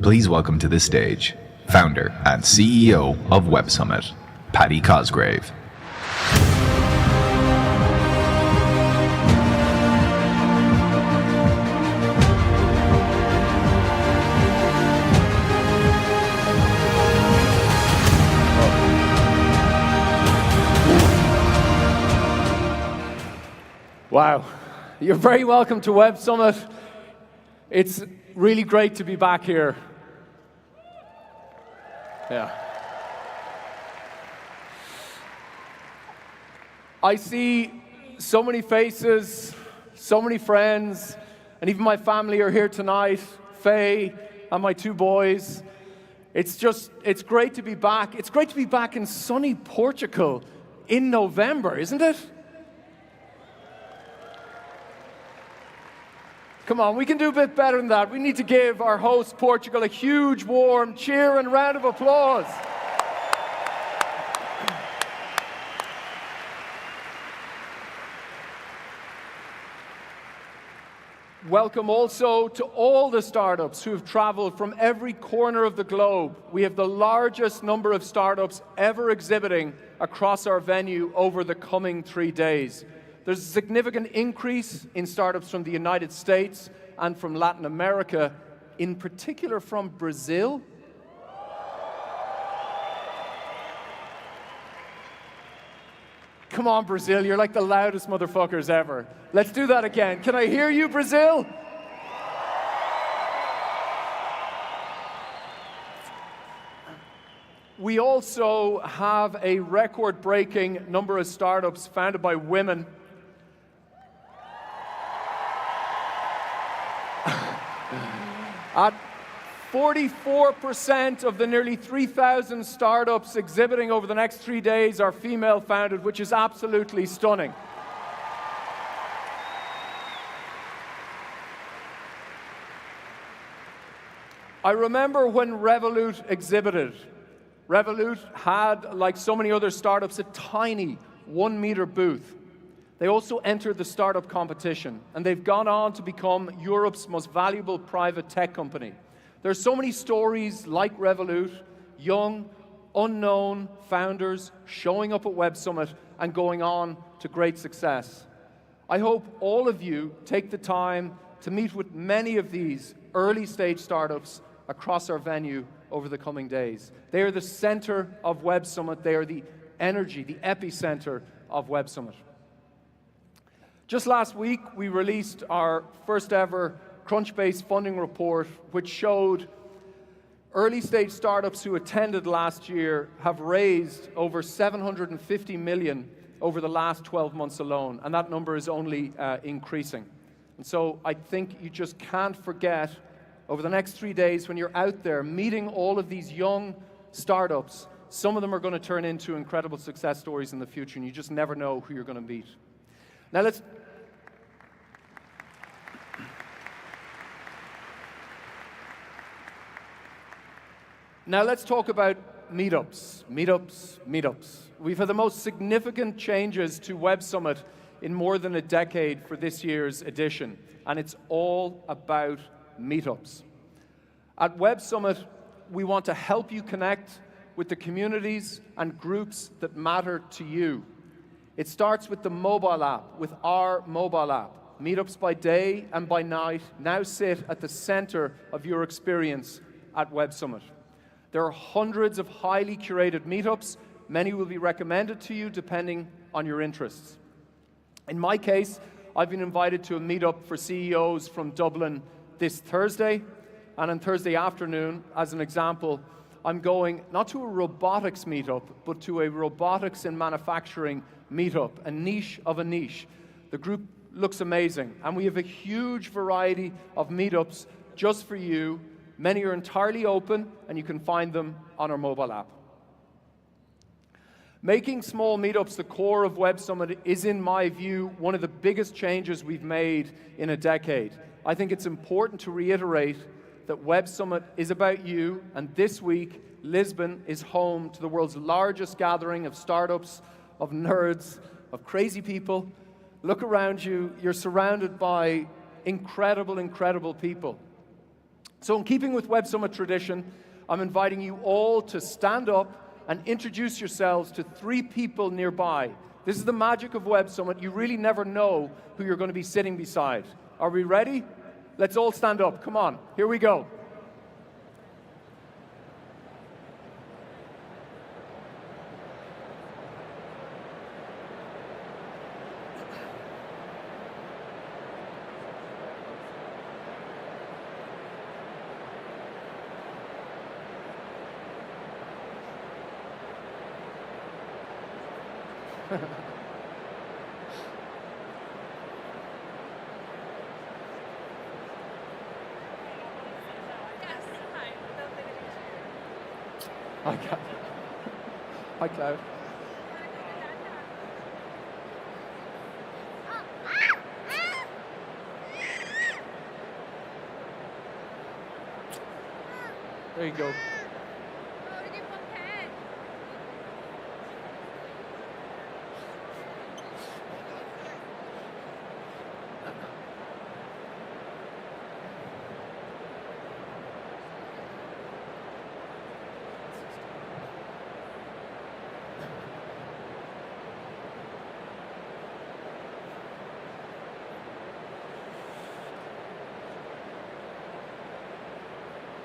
Please welcome to the stage founder and CEO of Web Summit, Paddy Cosgrave. Wow, you're very welcome to Web Summit. It's really great to be back here. Yeah. I see so many faces, so many friends, and even my family are here tonight, Faye and my two boys. It's great to be back. It's great to be back in sunny Portugal in November, isn't it? Come on, we can do a bit better than that. We need to give our host, Portugal, a huge, warm cheer and round of applause. Welcome also to all the startups who have traveled from every corner of the globe. We have the largest number of startups ever exhibiting across our venue over the coming 3 days. There's a significant increase in startups from the United States and from Latin America, in particular from Brazil. Come on, Brazil, you're like the loudest motherfuckers ever. Let's do that again. Can I hear you, Brazil? We also have a record-breaking number of startups founded by women. At 44% of the nearly 3,000 startups exhibiting over the next 3 days are female-founded, which is absolutely stunning. I remember when Revolut exhibited. Revolut had, like so many other startups, a tiny 1-meter booth. They also entered the startup competition, and they've gone on to become Europe's most valuable private tech company. There are so many stories like Revolut, young, unknown founders showing up at Web Summit and going on to great success. I hope all of you take the time to meet with many of these early-stage startups across our venue over the coming days. They are the center of Web Summit. They are the energy, the epicenter of Web Summit. Just last week, we released our first ever Crunchbase funding report, which showed early-stage startups who attended last year have raised over $750 million over the last 12 months alone, and that number is only increasing. And so I think you just can't forget, over the next 3 days, when you're out there meeting all of these young startups, some of them are going to turn into incredible success stories in the future, and you just never know who you're going to meet. Now let's talk about meetups. We've had the most significant changes to Web Summit in more than a decade for this year's edition, and it's all about meetups. At Web Summit, we want to help you connect with the communities and groups that matter to you. It starts with the mobile app, with our mobile app. Meetups by day and by night now sit at the center of your experience at Web Summit. There are hundreds of highly curated meetups. Many will be recommended to you depending on your interests. In my case, I've been invited to a meetup for CEOs from Dublin this Thursday, and on Thursday afternoon, as an example, I'm going not to a robotics meetup, but to a robotics in manufacturing meetup, a niche of a niche. The group looks amazing, and we have a huge variety of meetups just for you. Many are entirely open, and you can find them on our mobile app. Making small meetups the core of Web Summit is, in my view, one of the biggest changes we've made in a decade. I think it's important to reiterate that Web Summit is about you, and this week, Lisbon is home to the world's largest gathering of startups, of nerds, of crazy people. Look around you, you're surrounded by incredible, incredible people. So in keeping with Web Summit tradition, I'm inviting you all to stand up and introduce yourselves to 3 people nearby. This is the magic of Web Summit. You really never know who you're going to be sitting beside. Are we ready? Let's all stand up. Come on. Here we go. Hi, Cloud. Hi, Cloud. There you go.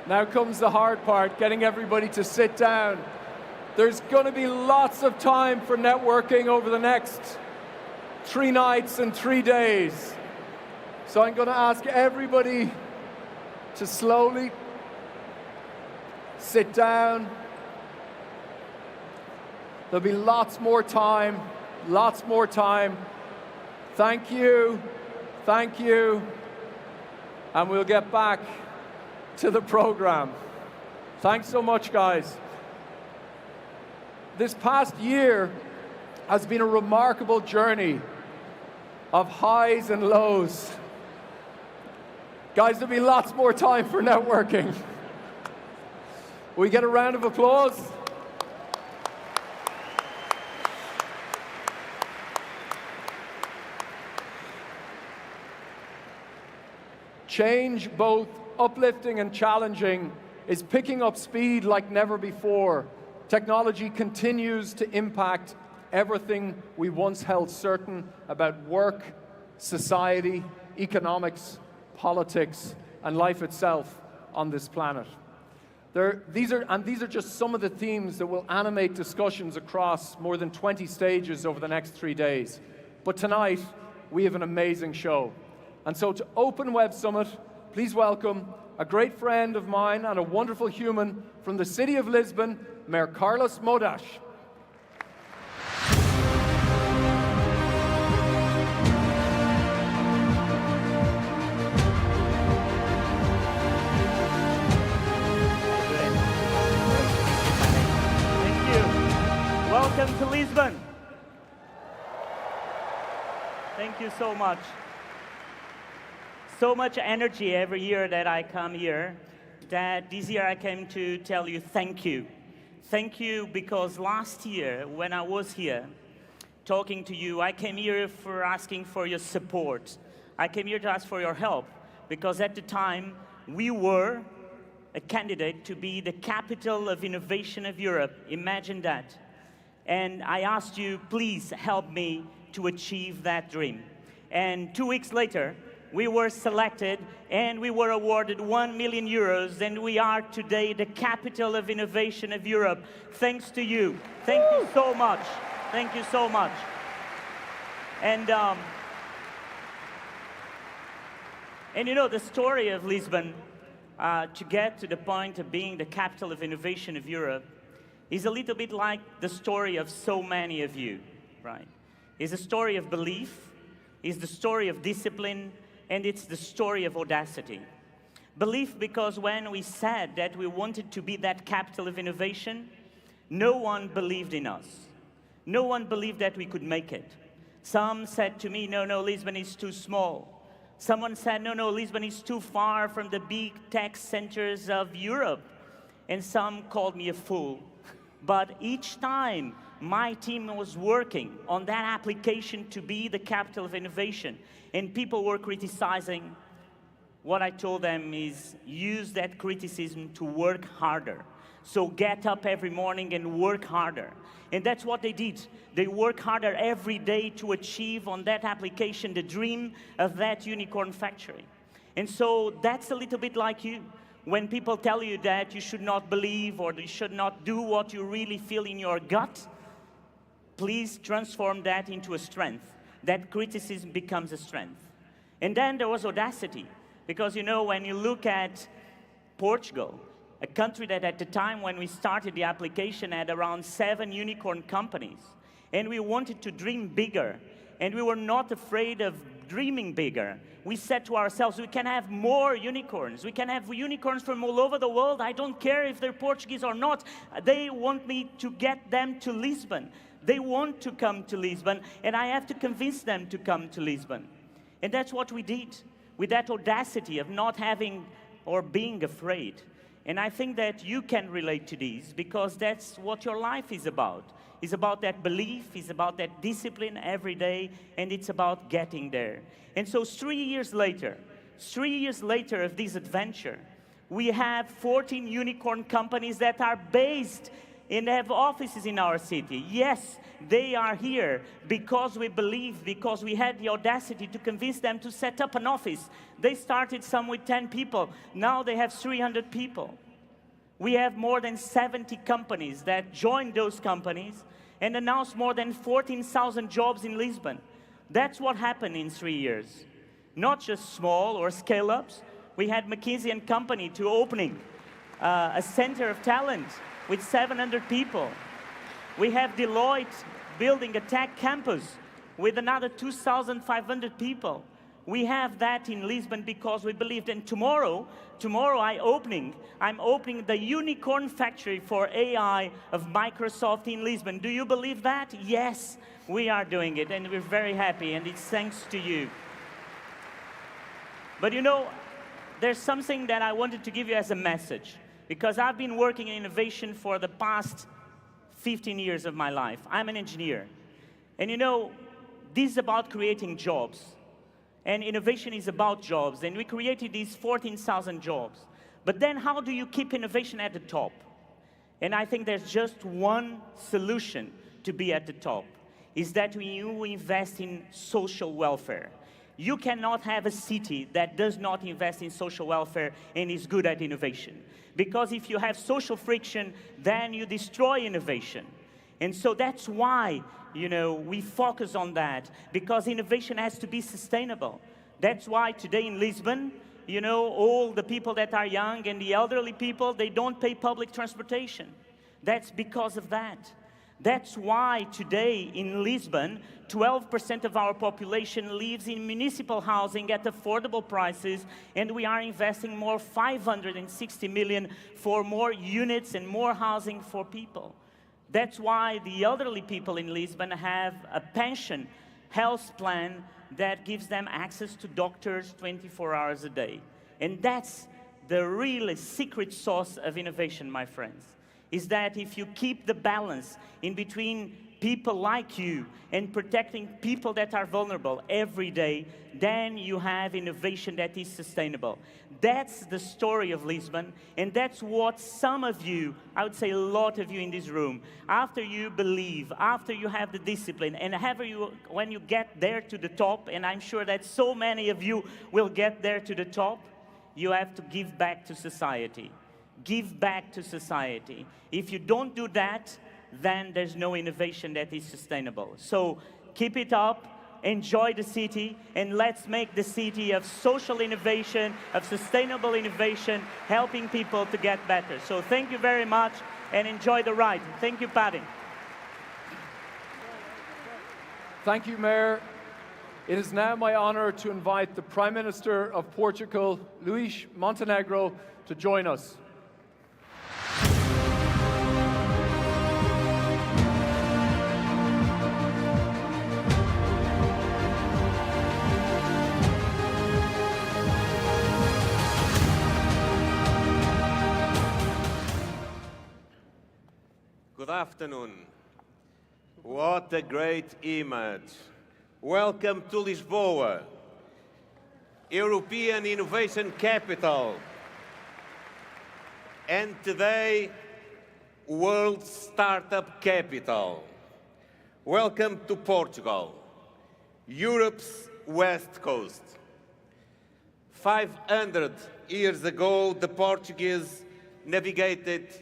Now comes the hard part, getting everybody to sit down. There's going to be lots of time for networking over the next 3 nights and 3 days. So I'm going to ask everybody to slowly sit down. There'll be lots more time, lots more time. Thank you, and we'll get back to the program. Thanks so much, guys. This past year has been a remarkable journey of highs and lows. Guys, there'll be lots more time for networking. Will we get a round of applause? Change, both uplifting and challenging, is picking up speed like never before. Technology continues to impact everything we once held certain about work, society, economics, politics, and life itself on this planet. These are just some of the themes that will animate discussions across more than 20 stages over the next 3 days. But tonight, we have an amazing show. And so to open Web Summit, please welcome a great friend of mine and a wonderful human from the city of Lisbon, Mayor Carlos Modas. Thank you. Welcome to Lisbon. Thank you so much. So much energy every year that I come here, that this year I came to tell you thank you. Thank you because last year when I was here talking to you, I came here for asking for your support. I came here to ask for your help because at the time we were a candidate to be the capital of innovation of Europe. Imagine that. And I asked you, please help me to achieve that dream. And 2 weeks later, we were selected and we were awarded 1 million euros, and we are today the capital of innovation of Europe. Thanks to you. Thank you so much. Thank you so much. And you know, the story of Lisbon, to get to the point of being the capital of innovation of Europe, is a little bit like the story of so many of you, right? It's a story of belief, it's the story of discipline, and it's the story of audacity. Belief because when we said that we wanted to be that capital of innovation, no one believed in us. No one believed that we could make it. Some said to me, no, Lisbon is too small. Someone said, no, Lisbon is too far from the big tech centers of Europe. And some called me a fool. But each time my team was working on that application to be the capital of innovation, and people were criticizing, what I told them is use that criticism to work harder. So get up every morning and work harder. And that's what they did. They work harder every day to achieve on that application the dream of that unicorn factory. And so that's a little bit like you. When people tell you that you should not believe or you should not do what you really feel in your gut, please transform that into a strength. That criticism becomes a strength. And then there was audacity. Because you know, when you look at Portugal, a country that at the time when we started the application had around 7 unicorn companies, and we wanted to dream bigger, and we were not afraid of dreaming bigger. We said to ourselves, we can have more unicorns. We can have unicorns from all over the world. I don't care if they're Portuguese or not. They want me to get them to Lisbon. They want to come to Lisbon, and I have to convince them to come to Lisbon. And that's what we did, with that audacity of not having or being afraid. And I think that you can relate to these because that's what your life is about. It's about that belief, it's about that discipline every day, and it's about getting there. And so 3 years later of this adventure, we have 14 unicorn companies that are based and have offices in our city. Yes, they are here because we believe, because we had the audacity to convince them to set up an office. They started some with 10 people. Now they have 300 people. We have more than 70 companies that joined those companies and announced more than 14,000 jobs in Lisbon. That's what happened in 3 years. Not just small or scale-ups. We had McKinsey & Company to opening a center of talent with 700 people. We have Deloitte building a tech campus with another 2,500 people. We have that in Lisbon because we believed. And tomorrow I'm opening the unicorn factory for AI of Microsoft in Lisbon. Do you believe that? Yes, we are doing it, and we're very happy, and it's thanks to you. But you know, there's something that I wanted to give you as a message, because I've been working in innovation for the past 15 years of my life. I'm an engineer. And you know, this is about creating jobs. And innovation is about jobs. And we created these 14,000 jobs. But then how do you keep innovation at the top? And I think there's just one solution to be at the top, is that you invest in social welfare. You cannot have a city that does not invest in social welfare and is good at innovation. Because if you have social friction, then you destroy innovation. And so that's why, you know, we focus on that, because innovation has to be sustainable. That's why today in Lisbon, you know, all the people that are young and the elderly people, they don't pay public transportation. That's because of that. That's why today in Lisbon, 12% of our population lives in municipal housing at affordable prices, and we are investing more 560 million for more units and more housing for people. That's why the elderly people in Lisbon have a pension health plan that gives them access to doctors 24 hours a day. And that's the really secret sauce of innovation, my friends, is that if you keep the balance in between people like you and protecting people that are vulnerable every day, then you have innovation that is sustainable. That's the story of Lisbon, and that's what some of you, I would say a lot of you in this room, after you believe, after you have the discipline, and when you get there to the top, and I'm sure that so many of you will get there to the top, you have to give back to society. Give back to society. If you don't do that, then there's no innovation that is sustainable. So keep it up, enjoy the city, and let's make the city of social innovation, of sustainable innovation, helping people to get better. So thank you very much, and enjoy the ride. Thank you, Paddy. Thank you, Mayor. It is now my honor to invite the Prime Minister of Portugal, Luís Montenegro, to join us. Good afternoon. What a great image. Welcome to Lisboa. European Innovation Capital, and today, World Startup Capital. Welcome to Portugal, Europe's West Coast. 500 years ago, the Portuguese navigated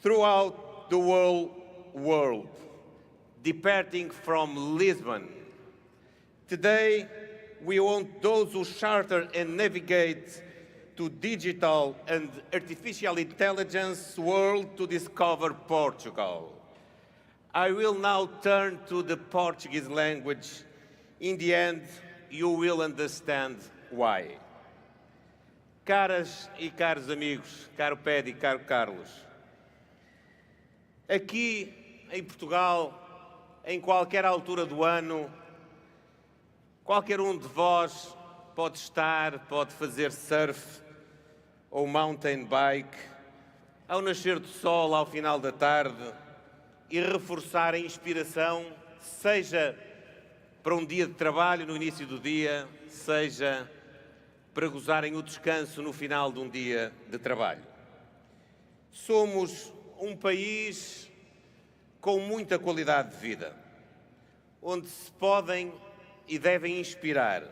throughout the whole world, departing from Lisbon. Today, we want those who charter and navigate to digital and artificial intelligence world to discover Portugal. I will now turn to the Portuguese language. In the end, you will understand why. Caras e caros amigos, caro Pedi e caro Carlos, aqui em Portugal, em qualquer altura do ano, qualquer um de vós pode estar, pode fazer surf ou mountain bike, ao nascer do sol, ao final da tarde, e reforçar a inspiração, seja para um dia de trabalho no início do dia, seja para gozarem o descanso no final de um dia de trabalho. Somos um país com muita qualidade de vida, onde se podem e devem inspirar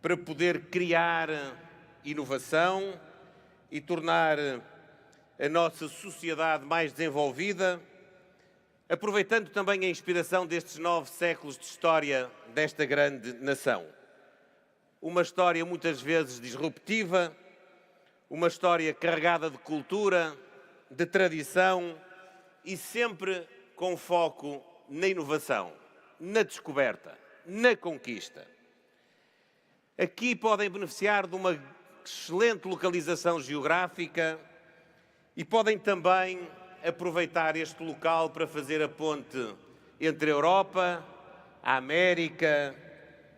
para poder criar inovação e tornar a nossa sociedade mais desenvolvida, aproveitando também a inspiração destes 9 séculos de história desta grande nação. Uma história muitas vezes disruptiva, uma história carregada de cultura, de tradição e sempre com foco na inovação, na descoberta, na conquista. Aqui podem beneficiar de uma excelente localização geográfica e podem também aproveitar este local para fazer a ponte entre a Europa, a América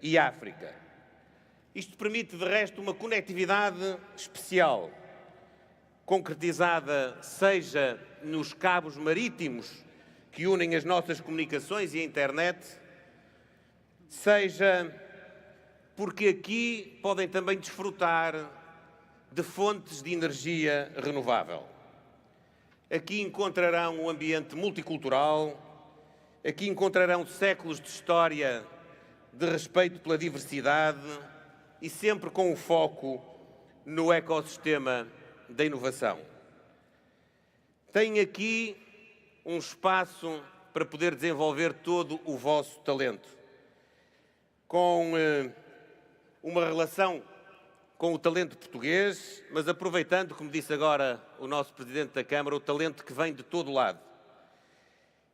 e a África. Isto permite, de resto, uma conectividade especial, concretizada seja nos cabos marítimos que unem as nossas comunicações e a internet, seja porque aqui podem também desfrutar de fontes de energia renovável. Aqui encontrarão um ambiente multicultural, aqui encontrarão séculos de história de respeito pela diversidade e sempre com o foco no ecossistema da inovação. Tem aqui um espaço para poder desenvolver todo o vosso talento, com uma relação com o talento português, mas aproveitando, como disse agora o nosso Presidente da Câmara, o talento que vem de todo lado.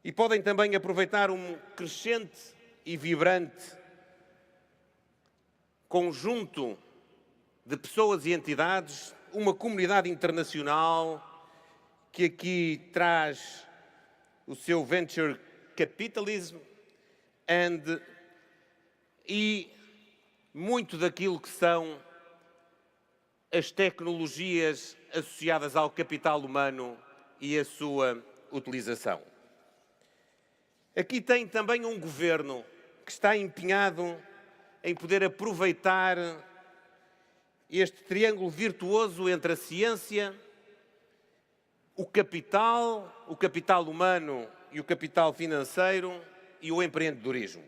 E podem também aproveitar um crescente e vibrante conjunto de pessoas e entidades, uma comunidade internacional que aqui traz o seu venture capitalism e muito daquilo que são as tecnologias associadas ao capital humano e a sua utilização. Aqui tem também um governo que está empenhado em poder aproveitar este triângulo virtuoso entre a ciência, o capital humano e o capital financeiro e o empreendedorismo.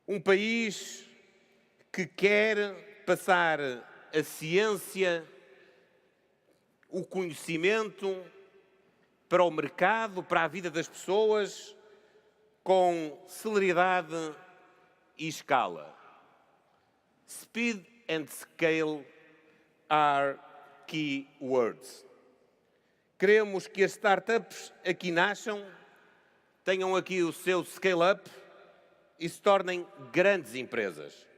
Um país que quer passar a ciência, o conhecimento para o mercado, para a vida das pessoas, com celeridade e escala. Speed and scale are key words. Queremos que as startups aqui nasçam, tenham aqui o seu scale-up e se tornem grandes empresas.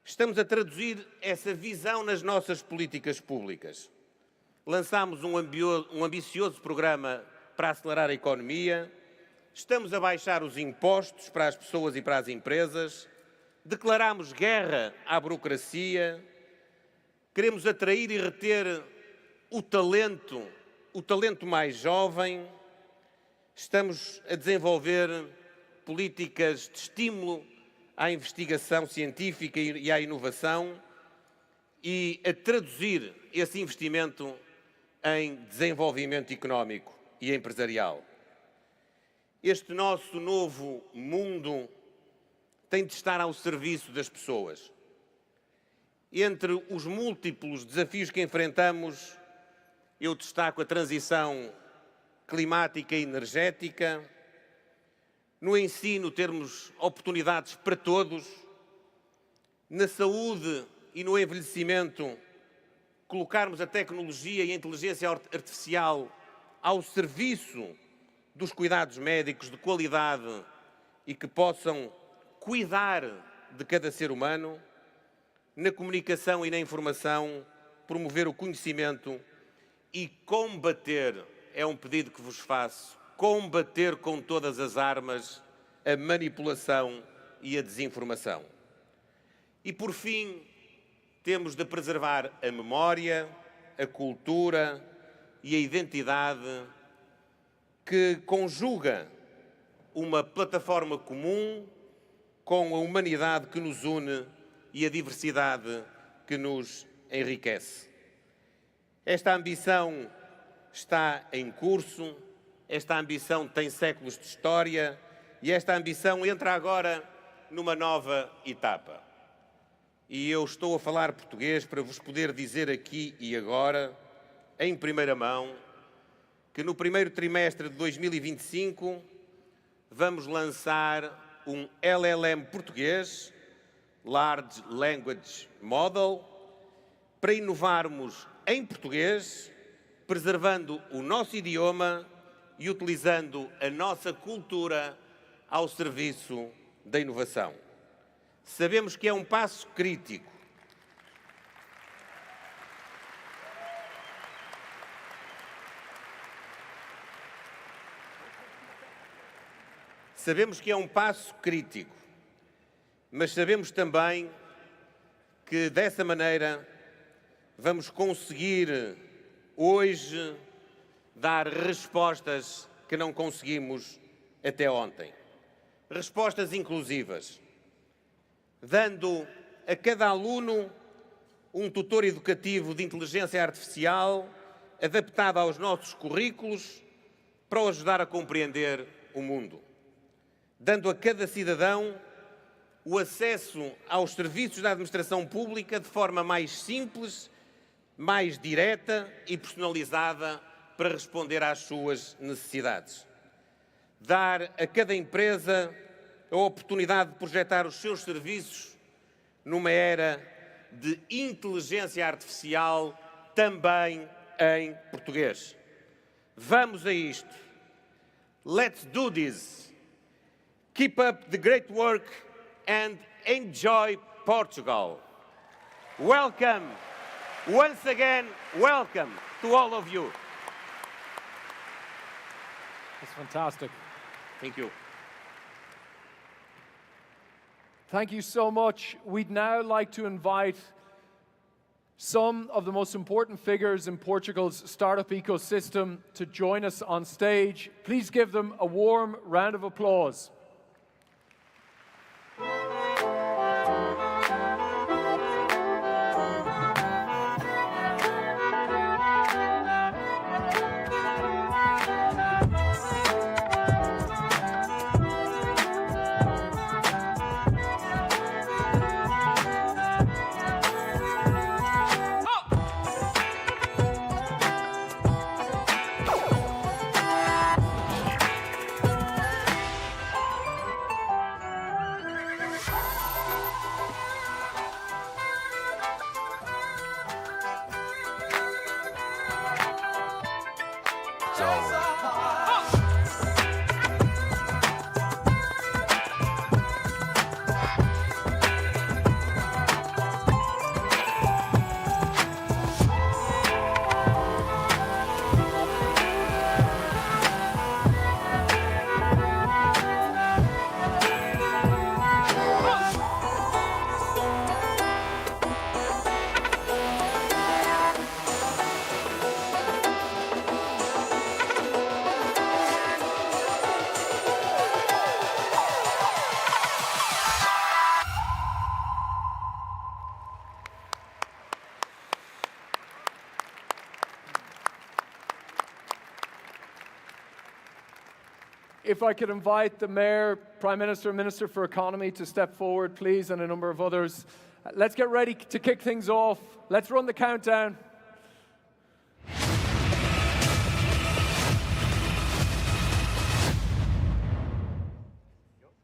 Estamos a traduzir essa visão nas nossas políticas públicas. Lançámos um ambicioso programa para acelerar a economia, estamos a baixar os impostos para as pessoas e para as empresas, declarámos guerra à burocracia, queremos atrair e reter o talento mais jovem, estamos a desenvolver políticas de estímulo à investigação científica e à inovação e a traduzir esse investimento em desenvolvimento económico e empresarial. Este nosso novo mundo tem de estar ao serviço das pessoas. Entre os múltiplos desafios que enfrentamos, eu destaco a transição climática e energética. No ensino, termos oportunidades para todos. Na saúde e no envelhecimento, colocarmos a tecnologia e a inteligência artificial ao serviço dos cuidados médicos de qualidade e que possam cuidar de cada ser humano. Na comunicação e na informação, promover o conhecimento e combater, é um pedido que vos faço, combater com todas as armas a manipulação e a desinformação. E por fim, temos de preservar a memória, a cultura e a identidade que conjuga uma plataforma comum com a humanidade que nos une e a diversidade que nos enriquece. Esta ambição está em curso, esta ambição tem séculos de história e esta ambição entra agora numa nova etapa. E eu estou a falar português para vos poder dizer aqui e agora, em primeira mão, que no primeiro trimestre de 2025 vamos lançar um LLM português, Large Language Model, para inovarmos em português, preservando o nosso idioma e utilizando a nossa cultura ao serviço da inovação. Sabemos que é um passo crítico. Sabemos que é um passo crítico, mas sabemos também que dessa maneira vamos conseguir hoje dar respostas que não conseguimos até ontem. Respostas inclusivas, dando a cada aluno um tutor educativo de inteligência artificial adaptado aos nossos currículos para o ajudar a compreender o mundo. Dando a cada cidadão o acesso aos serviços da administração pública de forma mais simples, mais direta e personalizada para responder às suas necessidades. Dar a cada empresa a oportunidade de projetar os seus serviços numa era de inteligência artificial também em português. Vamos a isto. Let's do this. Keep up the great work and enjoy Portugal. Welcome. Once again, welcome to all of you. That's fantastic. Thank you. Thank you so much. We'd now like to invite some of the most important figures in Portugal's startup ecosystem to join us on stage. Please give them a warm round of applause. if I could invite the Mayor, Prime Minister, Minister for Economy to step forward, please, and a number of others. Let's get ready to kick things off. Let's run the countdown.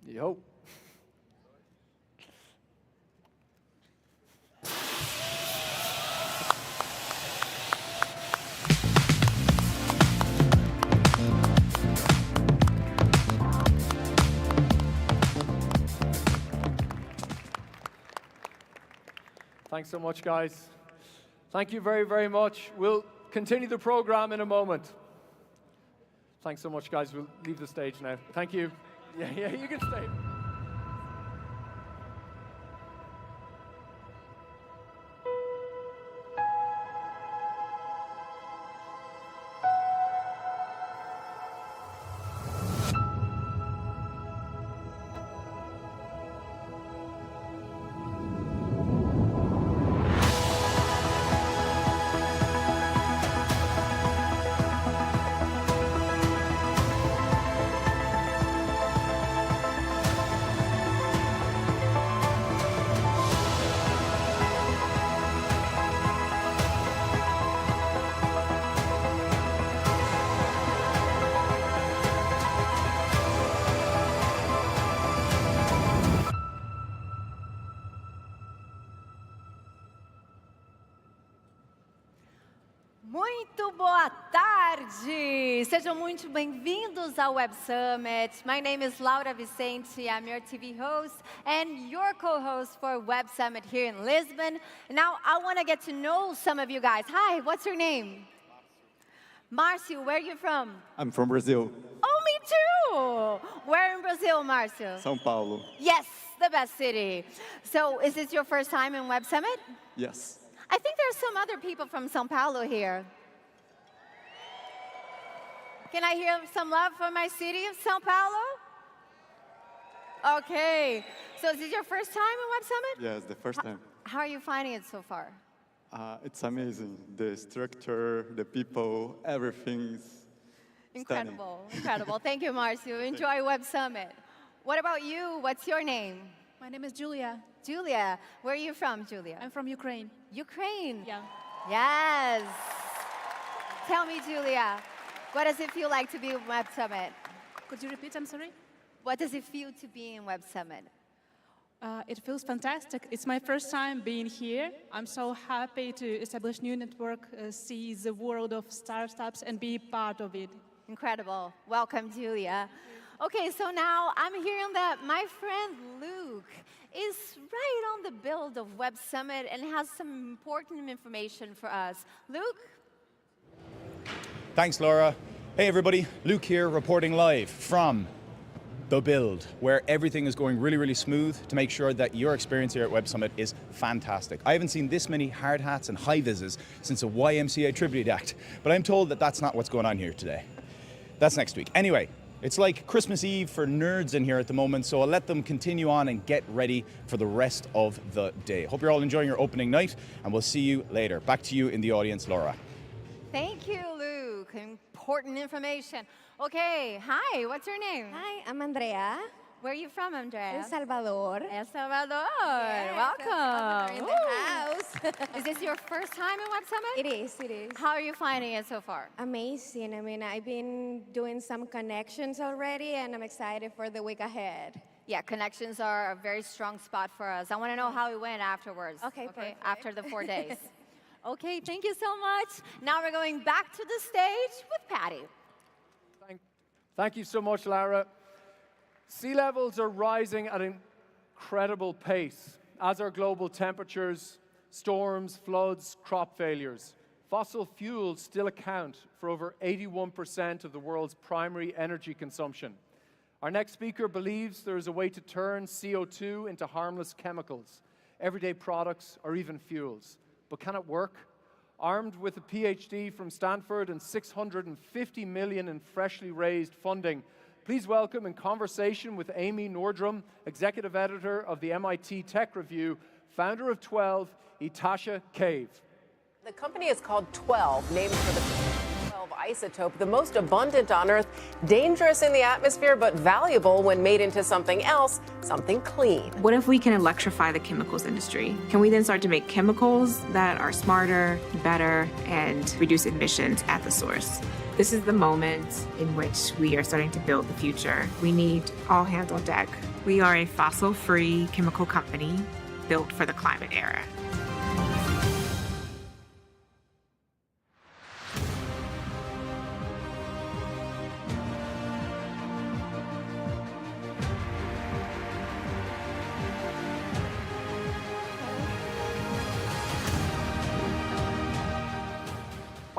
Yo. Thanks so much, guys. Thank you very, very much. We'll continue the program in a moment. Thanks so much, guys. We'll leave the stage now. Thank you. Yeah, you can stay. Muito boa tarde! Sejam muito bem-vindos ao Web Summit. My name is Laura Vicente. I'm your TV host and your co-host for Web Summit here in Lisbon. Now, I want to get to know some of you guys. Hi, what's your name? Marcio, where are you from? I'm from Brazil, Oh, me too! Where in Brazil, Marcio? São Paulo. Yes, the best city. So, is this your first time in Web Summit? Yes. I think there's some other people from São Paulo here. Can I hear some love for my city of São Paulo? Okay. So is this your first time in Web Summit? Yes, the first time. How are you finding it so far? It's amazing. The structure, the people, everything's stunning. Incredible, incredible. Thank you, Marcio. Enjoy Web Summit. What about you? What's your name? My name is Julia. Julia. Where are you from, Julia? I'm from Ukraine. Ukraine. Yeah. Yes. Tell me, Julia, what does it feel like to be in Web Summit? Could you repeat? I'm sorry. What does it feel to be in Web Summit? It feels fantastic. It's my first time being here. I'm so happy to establish new network, see the world of startups, and be part of it. Incredible. Welcome, Julia. Okay, so now I'm hearing that my friend Luke is right on the build of Web Summit and has some important information for us. Luke? Thanks, Laura. Hey, everybody. Luke here, reporting live from the build, where everything is going really, really smooth to make sure that your experience here at Web Summit is fantastic. I haven't seen this many hard hats and high vises since a YMCA tribute act, but I'm told that that's not what's going on here today. That's next week. Anyway, it's like Christmas Eve for nerds in here at the moment, so I'll let them continue on and get ready for the rest of the day. Hope you're all enjoying your opening night, and we'll see you later. Back to you in the audience, Laura. Thank you, Luke. Important information. Okay, hi, what's your name? Hi, I'm Andrea. Where are you from, Andrea? El Salvador. El Salvador. Yes, Welcome. El Salvador in the Woo. house. Is this your first time in Web Summit? It is, it is. How are you finding it so far? Amazing. I mean, I've been doing some connections already, and I'm excited for the week ahead. Yeah, connections are a very strong spot for us. I want to know how it went afterwards. Okay, perfect. After the 4 days. Okay, thank you so much. Now we're going back to the stage with Patty. Thank you so much, Lara. Sea levels are rising at an incredible pace, as are global temperatures, storms, floods, crop failures. Fossil fuels still account for over 81% of the world's primary energy consumption. Our next speaker believes there is a way to turn CO2 into harmless chemicals, everyday products, or even fuels. But can it work? Armed with a PhD from Stanford and $650 million in freshly raised funding, please welcome in conversation with Amy Nordrum, executive editor of the MIT Tech Review, founder of 12, Itasha Cave. The company is called 12, named for the 12 12 isotope, the most abundant on Earth, dangerous in the atmosphere, but valuable when made into something else, something clean. What if we can electrify the chemicals industry? Can we then start to make chemicals that are smarter, better, and reduce emissions at the source? This is the moment in which we are starting to build the future. We need all hands on deck. We are a fossil-free chemical company built for the climate era.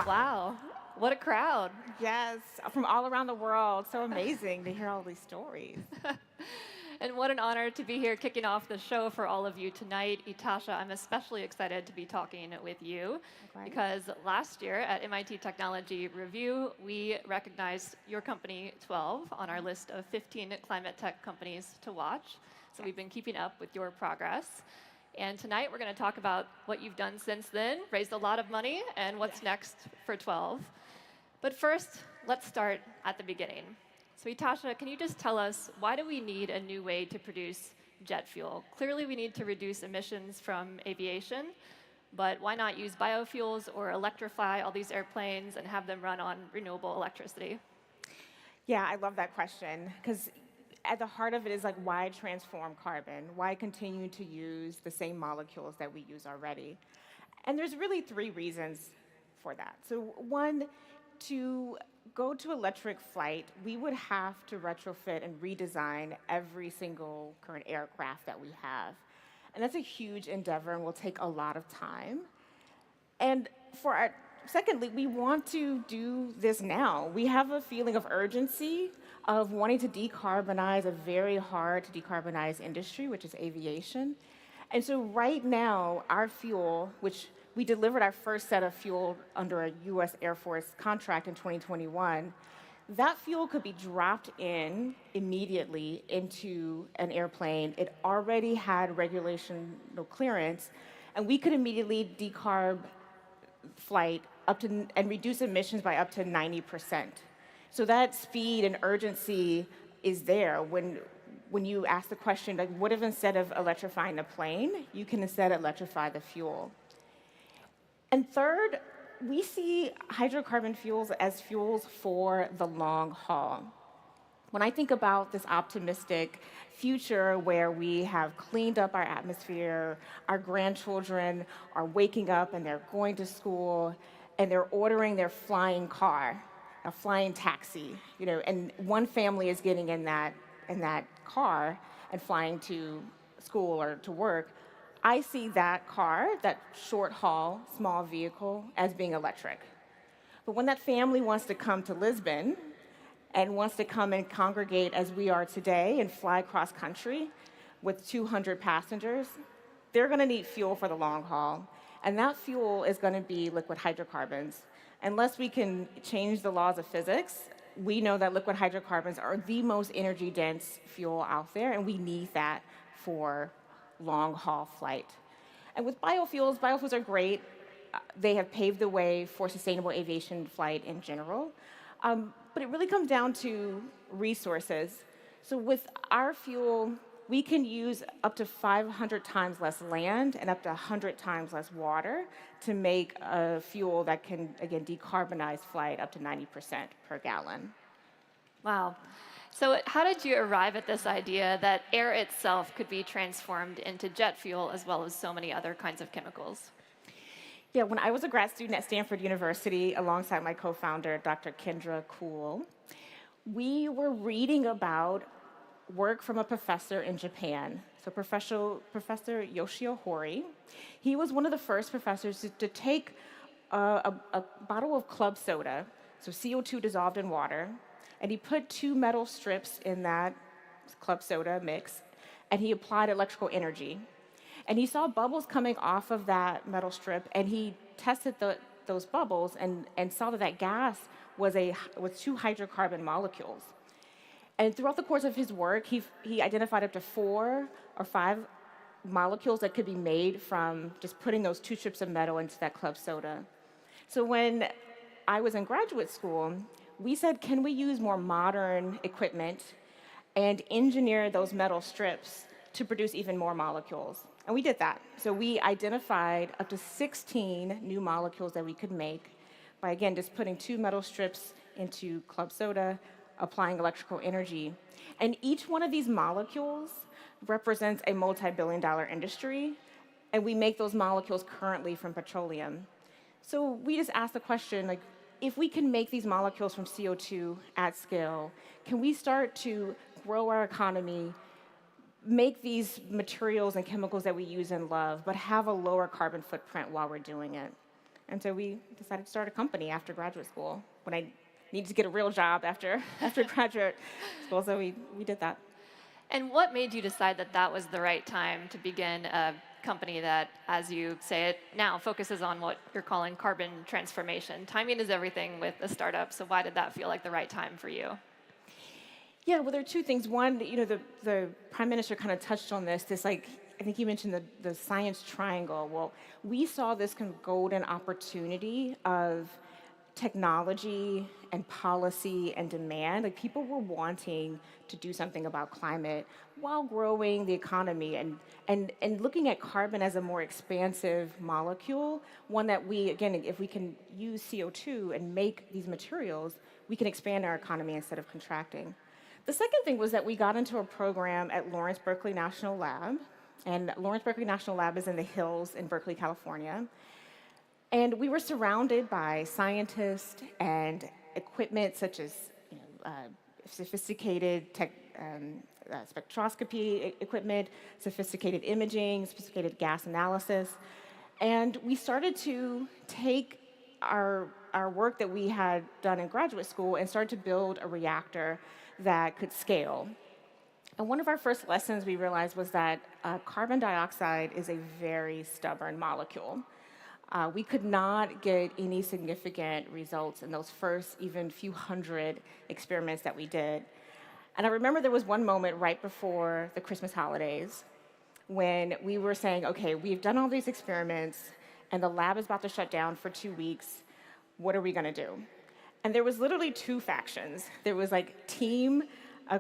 Wow, what a crowd. Yes, from all around the world. So amazing to hear all these stories. And what an honor to be here kicking off the show for all of you tonight. Itasha, I'm especially excited to be talking with you because last year at MIT Technology Review, we recognized your company 12 on our list of 15 climate tech companies to watch. So we've been keeping up with your progress. And tonight we're going to talk about what you've done since then, raised a lot of money, and what's next for 12. But first, let's start at the beginning. So Itasha, can you just tell us, why do we need a new way to produce jet fuel? Clearly we need to reduce emissions from aviation, but why not use biofuels or electrify all these airplanes and have them run on renewable electricity? Yeah, I love that question, because at the heart of it is like, why transform carbon? Why continue to use the same molecules that we use already? And there's really 3 reasons for that. So one, to go to electric flight, we would have to retrofit and redesign every single current aircraft that we have. And that's a huge endeavor and will take a lot of time. And secondly, we want to do this now. We have a feeling of urgency of wanting to decarbonize a very hard to decarbonize industry, which is aviation. And so right now, our fuel, which we delivered our first set of fuel under a US Air Force contract in 2021, that fuel could be dropped in immediately into an airplane. It already had regulational clearance, and we could immediately decarb flight and reduce emissions by up to 90%. So that speed and urgency is there when you ask the question, like, what if instead of electrifying the plane, you can instead electrify the fuel? And third, we see hydrocarbon fuels as fuels for the long haul. When I think about this optimistic future where we have cleaned up our atmosphere, our grandchildren are waking up and they're going to school and they're ordering their flying car, a flying taxi, and one family is getting in that car and flying to school or to work, I see that car, that short haul, small vehicle, as being electric. But when that family wants to come to Lisbon and wants to come and congregate as we are today and fly cross country with 200 passengers, they're going to need fuel for the long haul. And that fuel is going to be liquid hydrocarbons. Unless we can change the laws of physics, we know that liquid hydrocarbons are the most energy-dense fuel out there, and we need that for long-haul flight. And with biofuels are great. They have paved the way for sustainable aviation flight in general. But it really comes down to resources. So with our fuel, we can use up to 500 times less land and up to 100 times less water to make a fuel that can, again, decarbonize flight up to 90% per gallon. Wow. So how did you arrive at this idea that air itself could be transformed into jet fuel as well as so many other kinds of chemicals? Yeah, when I was a grad student at Stanford University alongside my co-founder, Dr. Kendra Kuhl, we were reading about work from a professor in Japan. So Professor Yoshio Hori, he was one of the first professors to take a bottle of club soda, so CO2 dissolved in water, and he put 2 metal strips in that club soda mix, and he applied electrical energy. And he saw bubbles coming off of that metal strip, and he tested those bubbles and saw that gas was 2 hydrocarbon molecules. And throughout the course of his work, he identified up to 4 or 5 molecules that could be made from just putting those 2 strips of metal into that club soda. So when I was in graduate school, we said, can we use more modern equipment and engineer those metal strips to produce even more molecules? And we did that. So we identified up to 16 new molecules that we could make by, again, just putting 2 metal strips into club soda, applying electrical energy. And each one of these molecules represents a multi-billion-dollar industry, and we make those molecules currently from petroleum. So we just asked the question, like, if we can make these molecules from CO2 at scale, can we start to grow our economy, make these materials and chemicals that we use and love, but have a lower carbon footprint while we're doing it? And so we decided to start a company after graduate school, when I needed to get a real job after graduate school, so we did that. And what made you decide that that was the right time to begin a company that, as you say it now, focuses on what you're calling carbon transformation? Timing is everything with a startup, so why did that feel like the right time for you? Yeah, well, there are 2 things. One, the Prime Minister kind of touched on this, like, I think you mentioned the science triangle. Well, we saw this kind of golden opportunity of technology and policy and demand. Like, people were wanting to do something about climate while growing the economy and looking at carbon as a more expansive molecule, one that we, again, if we can use CO2 and make these materials, we can expand our economy instead of contracting. The second thing was that we got into a program at Lawrence Berkeley National Lab, and Lawrence Berkeley National Lab is in the hills in Berkeley, California. And we were surrounded by scientists and equipment such as sophisticated spectroscopy equipment, sophisticated imaging, sophisticated gas analysis. And we started to take our work that we had done in graduate school and started to build a reactor that could scale. And one of our first lessons we realized was that carbon dioxide is a very stubborn molecule. We could not get any significant results in those first even few hundred experiments that we did. And I remember there was one moment right before the Christmas holidays when we were saying, okay, we've done all these experiments and the lab is about to shut down for 2 weeks. What are we going to do? And there was literally 2 factions. There was like Team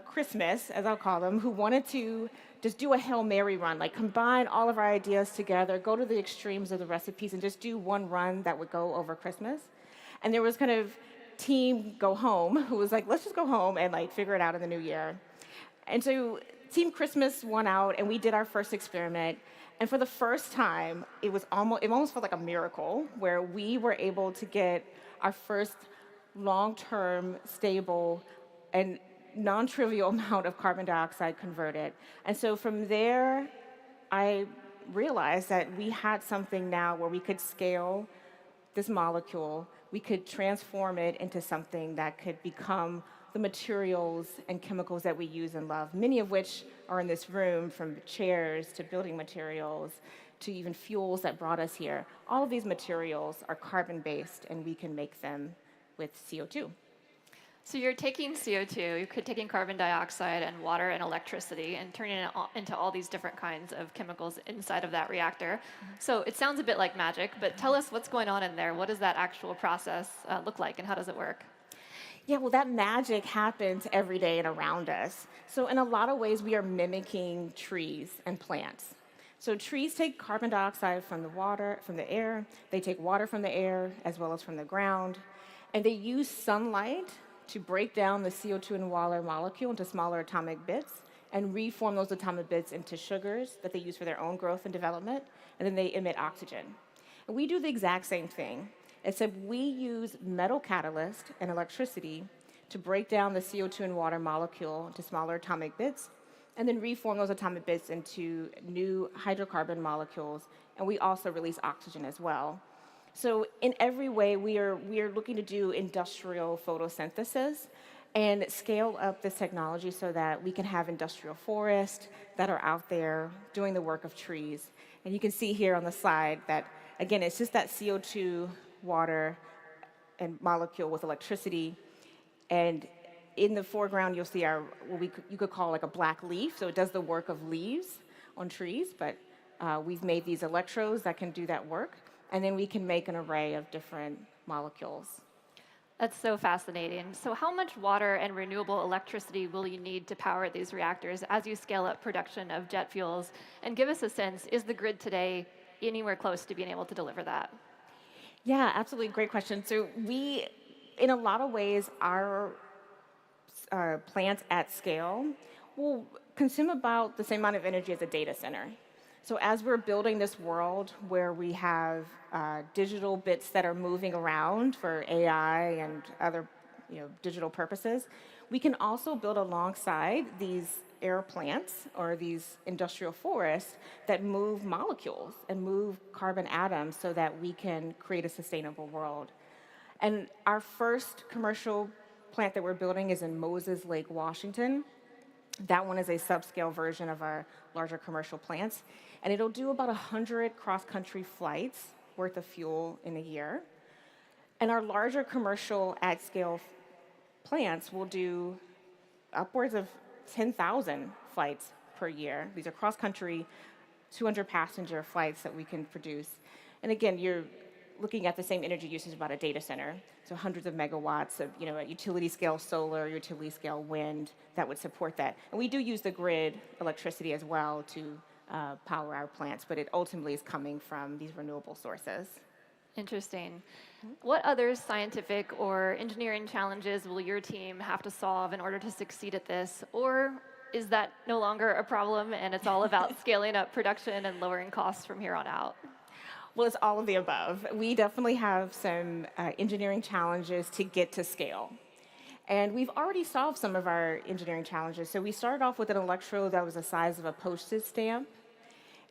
Christmas, as I'll call them, who wanted to just do a Hail Mary run, like combine all of our ideas together, go to the extremes of the recipes, and just do one run that would go over Christmas. And there was kind of Team Go Home, who was like, let's just go home and like figure it out in the new year. And so Team Christmas won out, and we did our first experiment. And for the first time, it almost felt like a miracle, where we were able to get our first long-term, stable, and non-trivial amount of carbon dioxide converted. And so from there, I realized that we had something now where we could scale this molecule, we could transform it into something that could become the materials and chemicals that we use and love, many of which are in this room, from chairs to building materials to even fuels that brought us here. All of these materials are carbon-based, and we can make them with CO2. So you're taking CO2, you're taking carbon dioxide and water and electricity and turning it into all these different kinds of chemicals inside of that reactor. So it sounds a bit like magic, but tell us what's going on in there. What does that actual process look like, and how does it work? Yeah, well, that magic happens every day and around us. So in a lot of ways, we are mimicking trees and plants. So trees take carbon dioxide from the air, they take water from the air as well as from the ground, and they use sunlight to break down the CO2 and water molecule into smaller atomic bits and reform those atomic bits into sugars that they use for their own growth and development, and then they emit oxygen. And we do the exact same thing, except we use metal catalyst and electricity to break down the CO2 and water molecule into smaller atomic bits, and then reform those atomic bits into new hydrocarbon molecules, and we also release oxygen as well. So in every way, we are looking to do industrial photosynthesis and scale up this technology so that we can have industrial forests that are out there doing the work of trees. And you can see here on the slide that, again, it's just that CO2, water, and molecule with electricity. And in the foreground, you'll see you could call like a black leaf. So it does the work of leaves on trees, but we've made these electrodes that can do that work. And then we can make an array of different molecules. That's so fascinating. So how much water and renewable electricity will you need to power these reactors as you scale up production of jet fuels? And give us a sense, is the grid today anywhere close to being able to deliver that? Yeah, absolutely. Great question. So we, in a lot of ways, our plants at scale will consume about the same amount of energy as a data center. So as we're building this world where we have digital bits that are moving around for AI and other digital purposes, we can also build alongside these air plants or these industrial forests that move molecules and move carbon atoms so that we can create a sustainable world. And our first commercial plant that we're building is in Moses Lake, Washington. That one is a subscale version of our larger commercial plants. And it'll do about 100 cross-country flights worth of fuel in a year. And our larger commercial at-scale plants will do upwards of 10,000 flights per year. These are cross-country, 200-passenger flights that we can produce. And again, you're looking at the same energy usage about a data center. So hundreds of megawatts of utility-scale solar, utility-scale wind that would support that. And we do use the grid electricity as well to power our plants, but it ultimately is coming from these renewable sources. Interesting. What other scientific or engineering challenges will your team have to solve in order to succeed at this? Or is that no longer a problem and it's all about scaling up production and lowering costs from here on out? Well, it's all of the above. We definitely have some engineering challenges to get to scale. And we've already solved some of our engineering challenges. So we started off with an electrode that was the size of a postage stamp.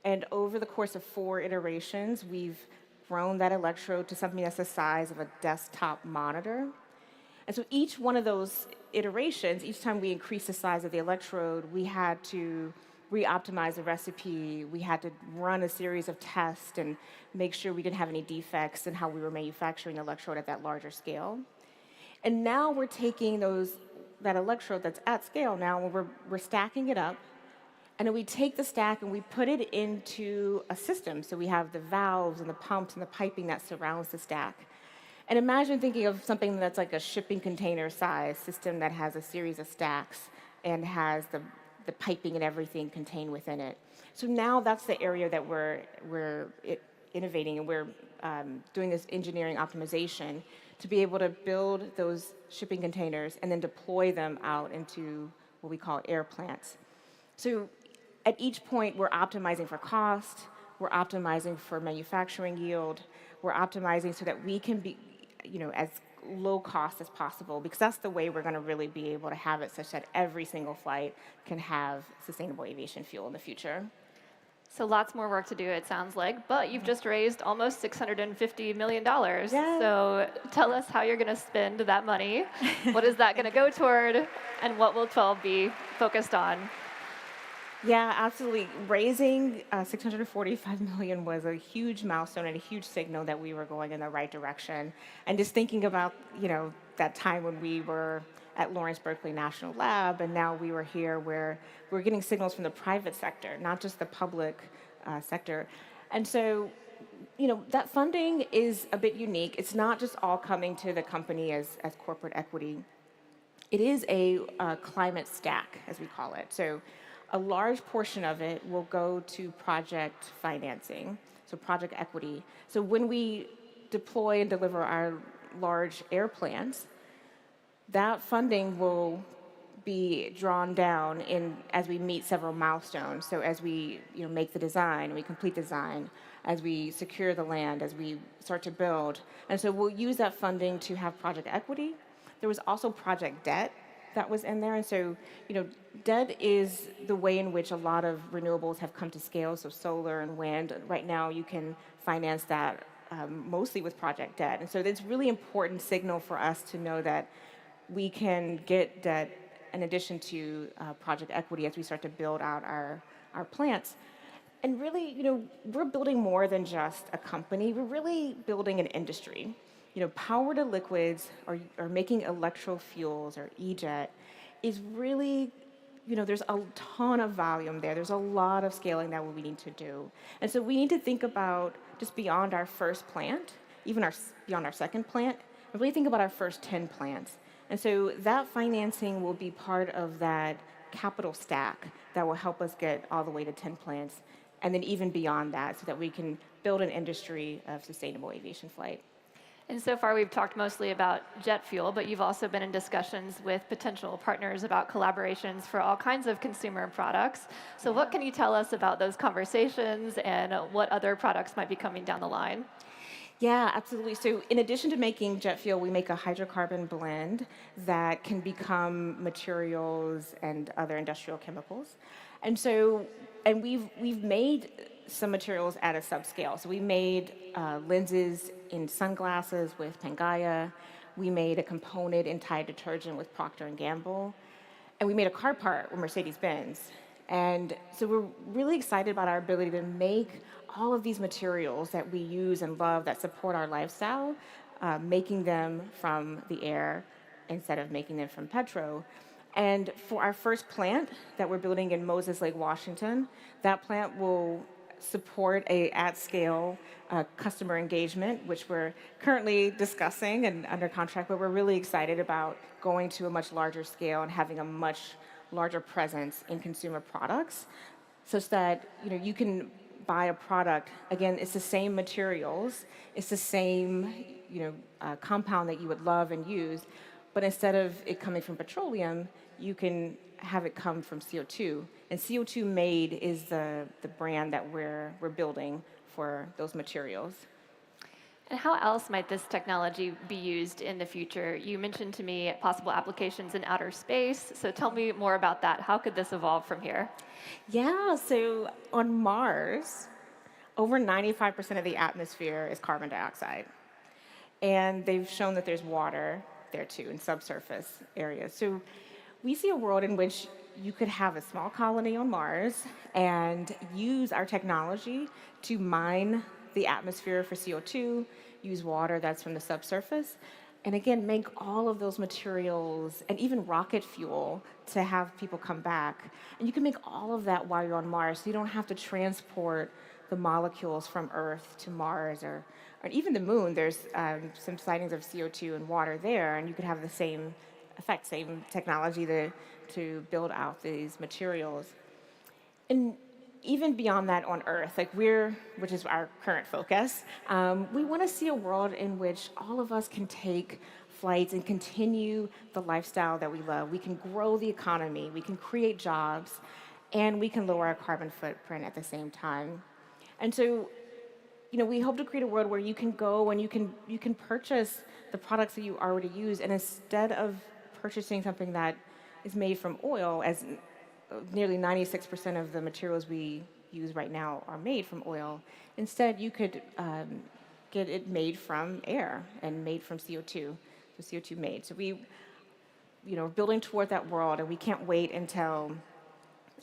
And over the course of 4 iterations, we've grown that electrode to something that's the size of a desktop monitor. And so each one of those iterations, each time we increased the size of the electrode, we had to re-optimize the recipe. We had to run a series of tests and make sure we didn't have any defects in how we were manufacturing the electrode at that larger scale. And now we're taking that electrode that's at scale now, and we're stacking it up. And then we take the stack and we put it into a system. So we have the valves and the pumps and the piping that surrounds the stack. And imagine thinking of something that's like a shipping container size system that has a series of stacks and has the piping and everything contained within it. So now that's the area that we're innovating, and we're doing this engineering optimization to be able to build those shipping containers and then deploy them out into what we call air plants. So at each point, we're optimizing for cost, we're optimizing for manufacturing yield, we're optimizing so that we can be as low cost as possible, because that's the way we're going to really be able to have it such that every single flight can have sustainable aviation fuel in the future. So lots more work to do, it sounds like, but you've just raised almost $650 million. Yeah. So tell us how you're going to spend that money. What is that going to go toward, and what will 12 be focused on? Yeah, absolutely. Raising $645 million was a huge milestone and a huge signal that we were going in the right direction. And just thinking about, that time when we were at Lawrence Berkeley National Lab, and now we were here where we're getting signals from the private sector, not just the public sector. And so, that funding is a bit unique. It's not just all coming to the company as corporate equity. It is a climate stack, as we call it. So a large portion of it will go to project financing, so project equity. So when we deploy and deliver our large air plants, that funding will be drawn down as we meet several milestones. So as we make the design, we complete design, as we secure the land, as we start to build. And so we'll use that funding to have project equity. There was also project debt that was in there. And so, debt is the way in which a lot of renewables have come to scale, so solar and wind. Right now, you can finance that mostly with project debt. And so it's really important signal for us to know that we can get debt in addition to project equity as we start to build out our plants. And really, we're building more than just a company. We're really building an industry. Power to liquids or making electrofuels or E-Jet is really, there's a ton of volume there. There's a lot of scaling that we need to do. And so we need to think about just beyond our first plant, even beyond our second plant, really think about our first 10 plants. And so that financing will be part of that capital stack that will help us get all the way to 10 plants, and then even beyond that, so that we can build an industry of sustainable aviation flight. And so far, we've talked mostly about jet fuel, but you've also been in discussions with potential partners about collaborations for all kinds of consumer products. So what can you tell us about those conversations and what other products might be coming down the line? Yeah, absolutely. So in addition to making jet fuel, we make a hydrocarbon blend that can become materials and other industrial chemicals. And we've made some materials at a subscale. So we made lenses in sunglasses with Pangaea. We made a component in Tide detergent with Procter & Gamble. And we made a car part with Mercedes-Benz. And so we're really excited about our ability to make all of these materials that we use and love that support our lifestyle, making them from the air instead of making them from petro. And for our first plant that we're building in Moses Lake, Washington, that plant will support a at-scale customer engagement, which we're currently discussing and under contract, but we're really excited about going to a much larger scale and having a much larger presence in consumer products, such that you can buy a product. Again, it's the same materials, it's the same compound that you would love and use, but instead of it coming from petroleum, you can have it come from CO2. And CO2 Made is the brand that we're building for those materials. And how else might this technology be used in the future? You mentioned to me possible applications in outer space, so tell me more about that. How could this evolve from here? Yeah, so on Mars, over 95% of the atmosphere is carbon dioxide. And they've shown that there's water there too, in subsurface areas. So we see a world in which you could have a small colony on Mars and use our technology to mine the atmosphere for CO2, use water that's from the subsurface, and again, make all of those materials and even rocket fuel to have people come back. And you can make all of that while you're on Mars, so you don't have to transport the molecules from Earth to Mars or even the moon. There's some sightings of CO2 and water there, and you could have the same effect, same technology to build out these materials. And even beyond that on Earth, which is our current focus, we want to see a world in which all of us can take flights and continue the lifestyle that we love. We can grow the economy, we can create jobs, and we can lower our carbon footprint at the same time. And so, we hope to create a world where you can go and you can purchase the products that you already use, and instead of purchasing something that is made from oil, as nearly 96% of the materials we use right now are made from oil. Instead, you could get it made from air and made from CO2, so CO2 Made. So we're building toward that world, and we can't wait until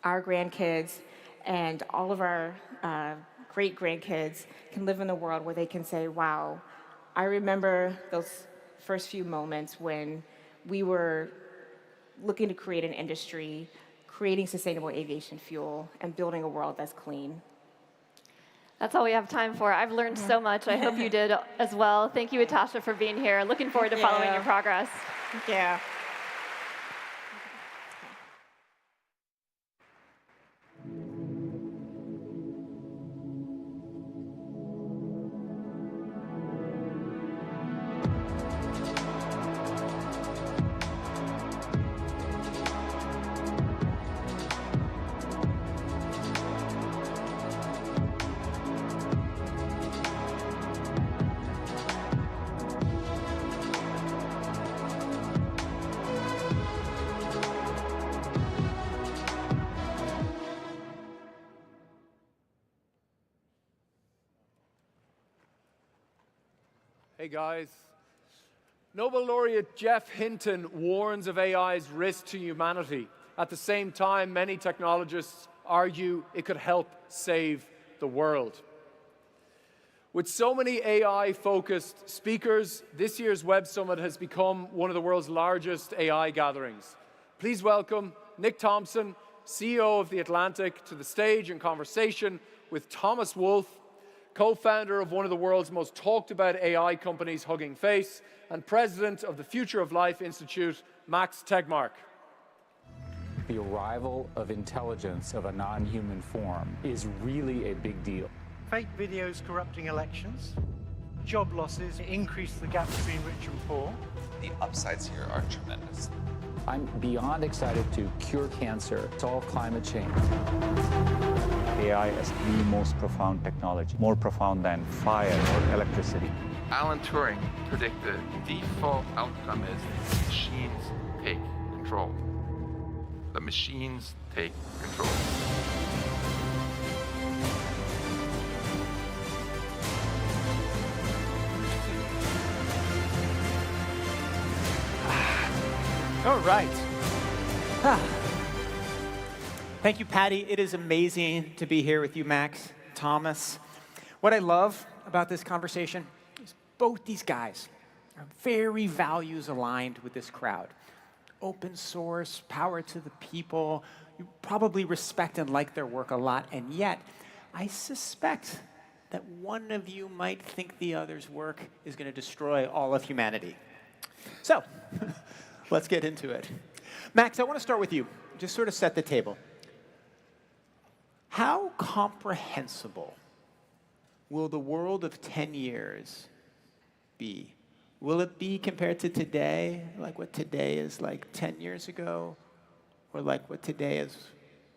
our grandkids and all of our great-grandkids can live in a world where they can say, wow, I remember those first few moments when we were looking to create an industry, creating sustainable aviation fuel, and building a world that's clean. That's all we have time for. I've learned so much. I hope you did as well. Thank you, Natasha, for being here. Looking forward to following your progress. Yeah. Hey guys. Nobel laureate Geoff Hinton warns of AI's risk to humanity. At the same time, many technologists argue it could help save the world. With so many AI-focused speakers, this year's Web Summit has become one of the world's largest AI gatherings. Please welcome Nick Thompson, CEO of The Atlantic, to the stage in conversation with Thomas Wolfe, co-founder of one of the world's most talked about AI companies, Hugging Face, and president of the Future of Life Institute, Max Tegmark. The arrival of intelligence of a non-human form is really a big deal. Fake videos corrupting elections, job losses, increase the gap between rich and poor. The upsides here are tremendous. I'm beyond excited to cure cancer, solve climate change. AI is the most profound technology, more profound than fire or electricity. Alan Turing predicted the default outcome is machines take control. The machines take control. All right. Thank you, Patty. It is amazing to be here with you, Max, Thomas. What I love about this conversation is both these guys are very values aligned with this crowd. Open source, power to the people. You probably respect and like their work a lot, and yet I suspect that one of you might think the other's work is going to destroy all of humanity. So, let's get into it. Max, I want to start with you. Just sort of set the table. How comprehensible will the world of 10 years be? Will it be compared to today, like what today is like 10 years ago? Or like what today is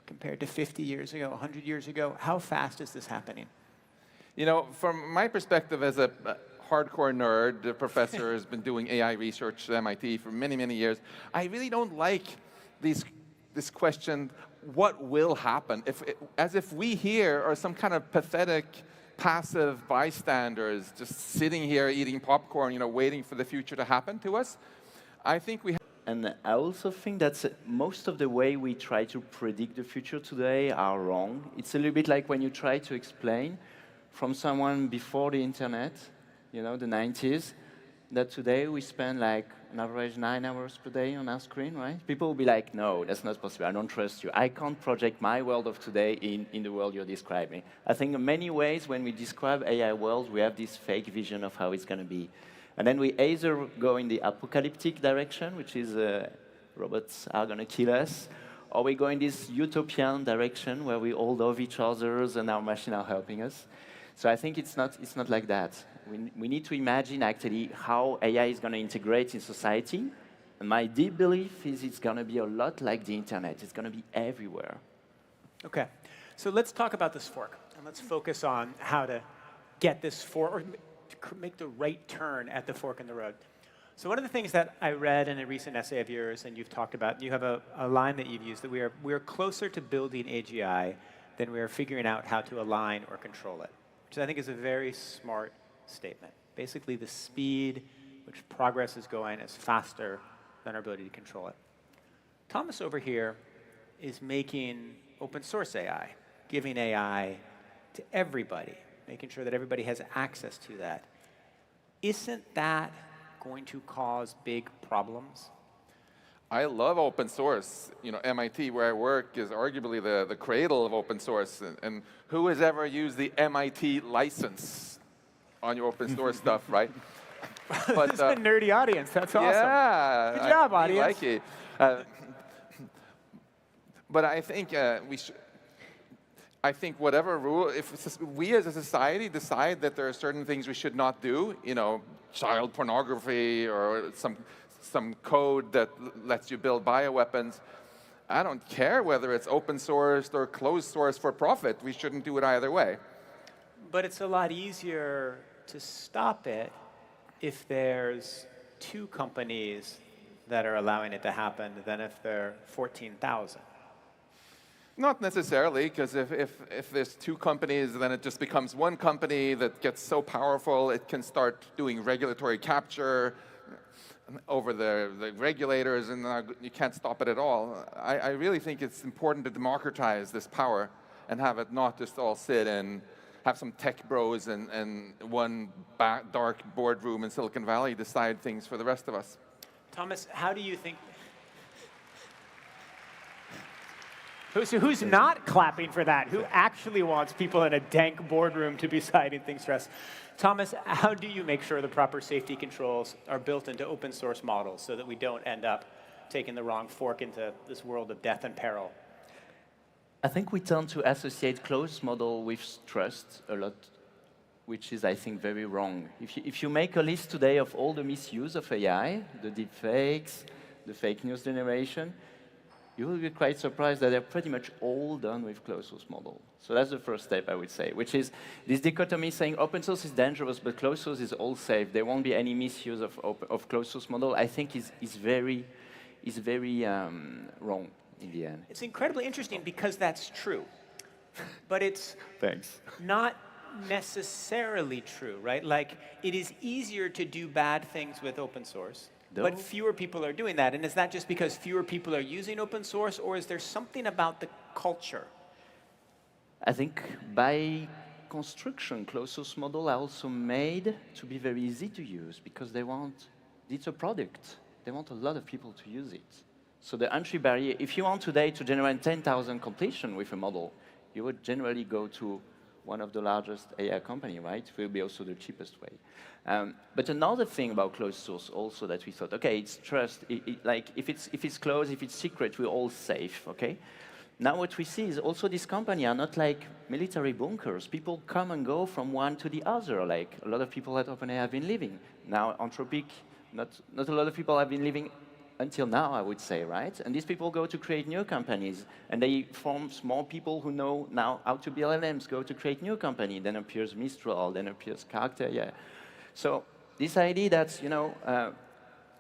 compared to 50 years ago, 100 years ago? How fast is this happening? You know, from my perspective as a hardcore nerd, the professor has been doing AI research at MIT for many, many years. I really don't like this question, what will happen? As if we here are some kind of pathetic, passive bystanders just sitting here eating popcorn, you know, waiting for the future to happen to us. I think we And I also think that most of the way we try to predict the future today are wrong. It's a little bit like when you try to explain from someone before the internet, you know, the 90s, that today we spend like an average 9 hours per day on our screen, right? People will be like, no, that's not possible. I don't trust you. I can't project my world of today in the world you're describing. I think in many ways, when we describe AI world, we have this fake vision of how it's going to be. And then we either go in the apocalyptic direction, which is robots are going to kill us, or we go in this utopian direction where we all love each other and our machines are helping us. So I think it's not like that. We need to imagine actually how AI is going to integrate in society. And my deep belief is it's going to be a lot like the internet. It's going to be everywhere. Okay, so let's talk about this fork. And let's focus on how to get this fork, or make the right turn at the fork in the road. So one of the things that I read in a recent essay of yours, and you've talked about, you have a line that you've used, that we are closer to building AGI than we are figuring out how to align or control it, which I think is a very smart statement. Basically, the speed which progress is going is faster than our ability to control it. Thomas over here is making open source AI, giving AI to everybody, making sure that everybody has access to that. Isn't that going to cause big problems? I love open source. You know, MIT, where I work, is arguably the cradle of open source. And who has ever used the MIT license on your open source stuff, right? But, this is a nerdy audience. That's awesome. Yeah. Good job, I audience. like it. But I think I think whatever rule, if we as a society decide that there are certain things we should not do, you know, child pornography or some code that lets you build bioweapons, I don't care whether it's open sourced or closed source for profit. We shouldn't do it either way. But it's a lot easier to stop it if there's 2 companies that are allowing it to happen than if there are 14,000. Not necessarily, because if there's 2 companies, then it just becomes one company that gets so powerful it can start doing regulatory capture over the regulators, and you can't stop it at all. I really think it's important to democratize this power and have it not just all sit and have some tech bros and one dark boardroom in Silicon Valley decide things for the rest of us. Thomas, how do you think... Who's not clapping for that? Who actually wants people in a dank boardroom to be citing things for us? Thomas, how do you make sure the proper safety controls are built into open source models so that we don't end up taking the wrong fork into this world of death and peril? I think we tend to associate closed model with trust a lot, which is, I think, very wrong. If you make a list today of all the misuse of AI, the deepfakes, the fake news generation, you will be quite surprised that they're pretty much all done with closed source model. So that's the first step, I would say, which is this dichotomy saying open source is dangerous, but closed source is all safe. There won't be any misuse of closed source model, I think is very wrong in the end. It's incredibly interesting because that's true. But it's Thanks. not necessarily true, right? Like, it is easier to do bad things with open source, but fewer people are doing that. And is that just because fewer people are using open source, or is there something about the culture? I think by construction, closed source model are also made to be very easy to use because it's a product. They want a lot of people to use it. So the entry barrier, if you want today to generate 10,000 completion with a model, you would generally go to one of the largest AI company, right? It will be also the cheapest way. But another thing about closed source also that we thought, okay, it's trust. Like if it's closed, if it's secret, we're all safe, okay? Now what we see is also these companies are not like military bunkers. People come and go from one to the other. Like a lot of people at OpenAI have been living. Now Anthropic, not a lot of people have been living until now, I would say, right? And these people go to create new companies, and they form small people who know now how to build LLMs, go to create new company. Then appears Mistral, then appears Character, yeah. So this idea that,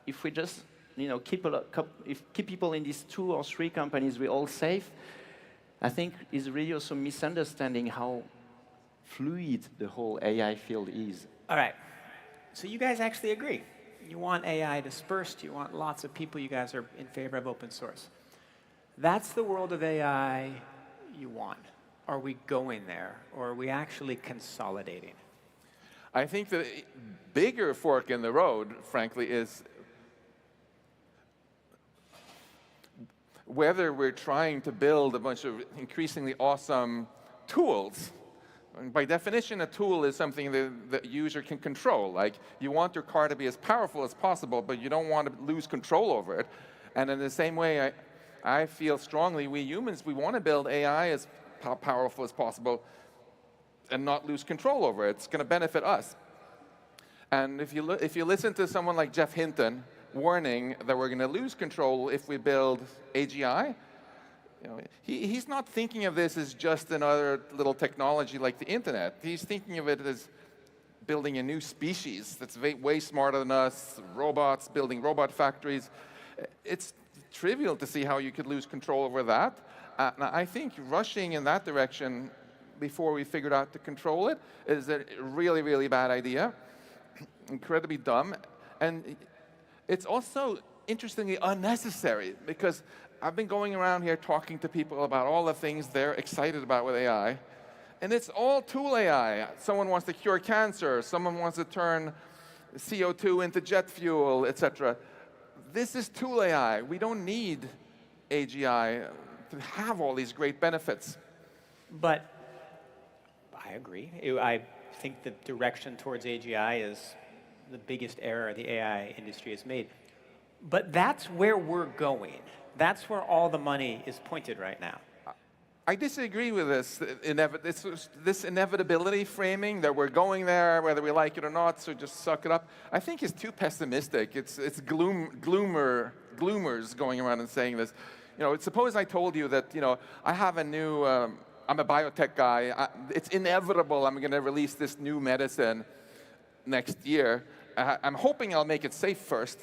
if we just, keep people in these 2 or 3 companies, we're all safe, I think is really also misunderstanding how fluid the whole AI field is. All right. So you guys actually agree. You want AI dispersed. You want lots of people. You guys are in favor of open source. That's the world of AI you want. Are we going there, or are we actually consolidating? I think the bigger fork in the road, frankly, is whether we're trying to build a bunch of increasingly awesome tools. And by definition, a tool is something that the user can control. Like, you want your car to be as powerful as possible, but you don't want to lose control over it. And in the same way, I feel strongly, we humans, we want to build AI as powerful as possible and not lose control over it. It's going to benefit us. And if you listen to someone like Jeff Hinton warning that we're going to lose control if we build AGI, he's not thinking of this as just another little technology like the internet. He's thinking of it as building a new species that's way smarter than us, robots, building robot factories. It's trivial to see how you could lose control over that. Now, I think rushing in that direction before we figured out to control it is a really, really bad idea, incredibly dumb. And it's also, interestingly, unnecessary, because I've been going around here talking to people about all the things they're excited about with AI, and it's all tool AI. Someone wants to cure cancer, someone wants to turn CO2 into jet fuel, etc. This is tool AI. We don't need AGI to have all these great benefits. But I agree. I think the direction towards AGI is the biggest error the AI industry has made. But that's where we're going. That's where all the money is pointed right now. I disagree with this inevitability framing that we're going there, whether we like it or not, so just suck it up. I think it's too pessimistic. It's gloomers going around and saying this. Suppose I told you that, I have a new, I'm a biotech guy. It's inevitable I'm going to release this new medicine next year. I'm hoping I'll make it safe first.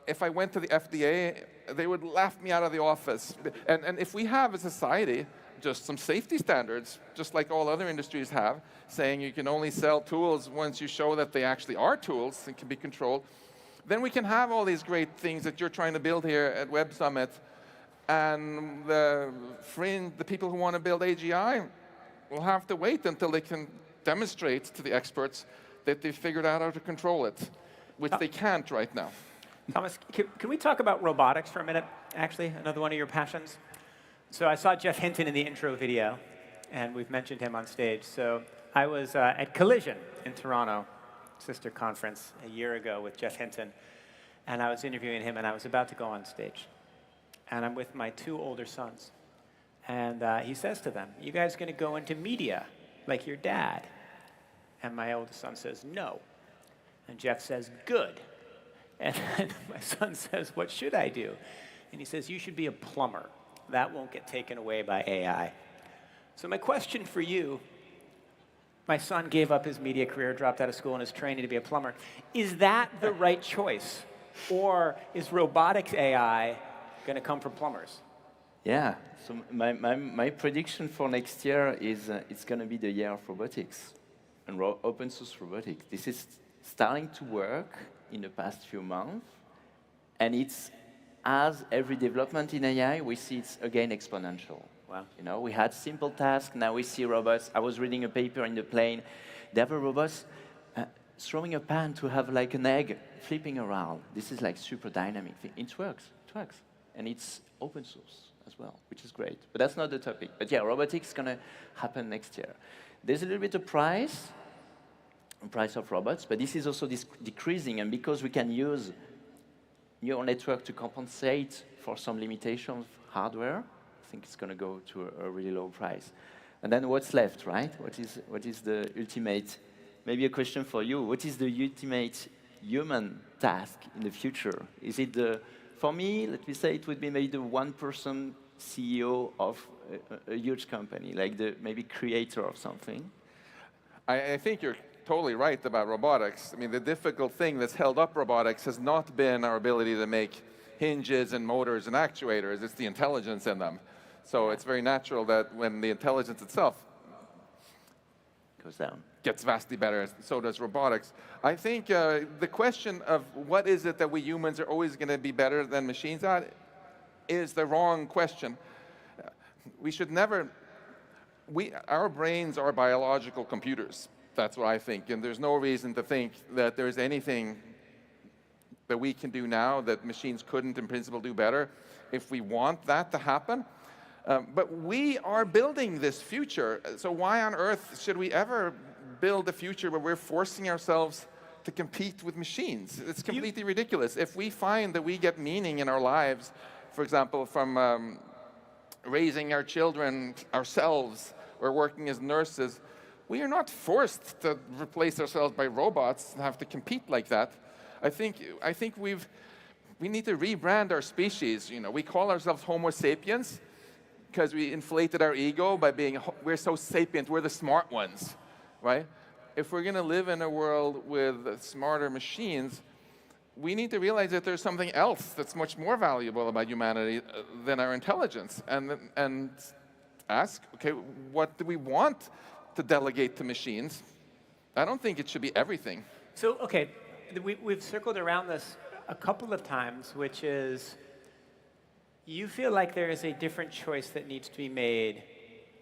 If I went to the FDA, they would laugh me out of the office. And if we have a society, just some safety standards, just like all other industries have, saying you can only sell tools once you show that they actually are tools and can be controlled, then we can have all these great things that you're trying to build here at Web Summit. And the people who want to build AGI will have to wait until they can demonstrate to the experts that they've figured out how to control it, which they can't right now. Thomas, can we talk about robotics for a minute, actually? Another one of your passions. So I saw Jeff Hinton in the intro video, and we've mentioned him on stage. So I was at Collision in Toronto, sister conference, a year ago with Jeff Hinton, and I was interviewing him, and I was about to go on stage. And I'm with my 2 older sons. And he says to them, "You guys going to go into media like your dad?" And my oldest son says, "No." And Jeff says, "Good." And then my son says, "What should I do?" And he says, "You should be a plumber. That won't get taken away by AI." So my question for you, my son gave up his media career, dropped out of school, and is training to be a plumber. Is that the right choice? Or is robotics AI going to come from plumbers? Yeah, so my prediction for next year is it's going to be the year of robotics and open source robotics. This is starting to work in the past few months, and it's, as every development in AI, we see it's again exponential. Wow. You know, we had simple tasks, now we see robots. I was reading a paper in the plane. They have a robot throwing a pan to have like an egg flipping around. This is like super dynamic thing. It works, and it's open source as well, which is great. But that's not the topic. But yeah, robotics is going to happen next year. There's a little bit of price of robots, but this is also decreasing. And because we can use neural network to compensate for some limitations of hardware, I think it's going to go to a really low price. And then what's left, right? What is the ultimate, maybe a question for you, what is the ultimate human task in the future? Is it for me, let me say it would be maybe the one-person CEO of a huge company, like the maybe creator of something. I think you're totally right about robotics. I mean, the difficult thing that's held up robotics has not been our ability to make hinges and motors and actuators. It's the intelligence in them. So it's very natural that when the intelligence itself goes down, gets vastly better, so does robotics. I think the question of what is it that we humans are always going to be better than machines at is the wrong question. We should never, our brains are biological computers. That's what I think. And there's no reason to think that there's anything that we can do now that machines couldn't in principle do better if we want that to happen. But we are building this future. So why on earth should we ever build a future where we're forcing ourselves to compete with machines? It's completely ridiculous. If we find that we get meaning in our lives, for example, from raising our children ourselves or working as nurses, we are not forced to replace ourselves by robots and have to compete like that. I think we need to rebrand our species. You know, we call ourselves Homo sapiens because we inflated our ego by being, we're so sapient, we're the smart ones, right? If we're going to live in a world with smarter machines, we need to realize that there's something else that's much more valuable about humanity than our intelligence, and ask, okay, what do we want to delegate to machines? I don't think it should be everything. So, okay, we've circled around this a couple of times, which is you feel like there is a different choice that needs to be made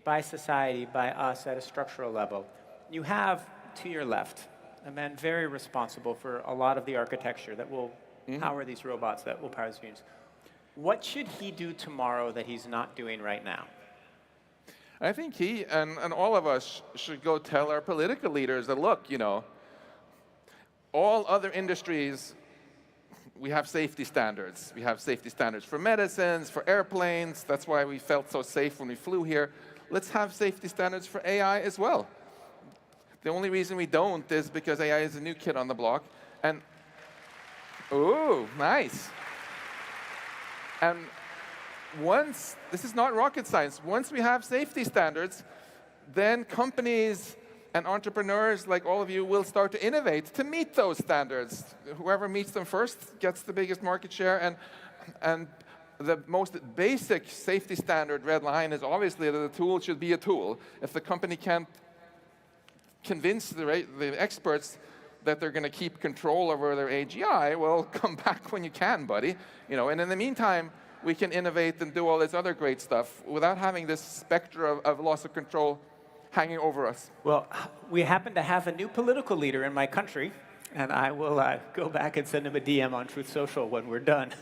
by society, by us at a structural level. You have, to your left, a man very responsible for a lot of the architecture that will power these robots, that will power these machines. What should he do tomorrow that he's not doing right now? I think he and all of us should go tell our political leaders that, look, you know, all other industries, we have safety standards. We have safety standards for medicines, for airplanes. That's why we felt so safe when we flew here. Let's have safety standards for AI as well. The only reason we don't is because AI is a new kid on the block. And, ooh, nice. And once, this is not rocket science, once we have safety standards, then companies and entrepreneurs like all of you will start to innovate to meet those standards. Whoever meets them first gets the biggest market share. And the most basic safety standard red line is obviously that the tool should be a tool. If the company can't convince the experts that they're going to keep control over their AGI, well, come back when you can, buddy. You know, and in the meantime, we can innovate and do all this other great stuff without having this specter of loss of control hanging over us. Well, we happen to have a new political leader in my country, and I will go back and send him a DM on Truth Social when we're done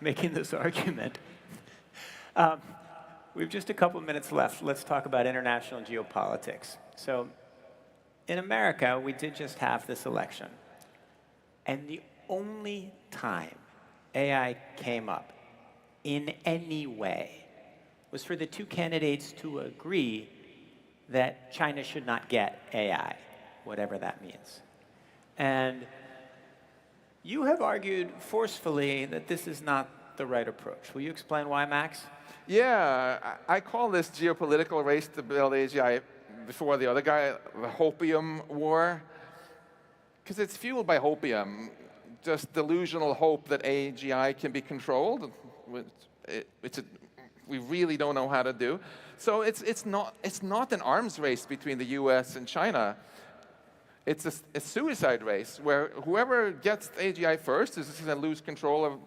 making this argument. We have just a couple minutes left. Let's talk about international geopolitics. So in America, we did just have this election. And the only time AI came up in any way was for the two candidates to agree that China should not get AI, whatever that means. And you have argued forcefully that this is not the right approach. Will you explain why, Max? Yeah, I call this geopolitical race to build AGI before the other guy, the hopium war, because it's fueled by hopium, just delusional hope that AGI can be controlled, which we really don't know how to do. So it's not an arms race between the US and China. It's a suicide race where whoever gets AGI first is going to lose control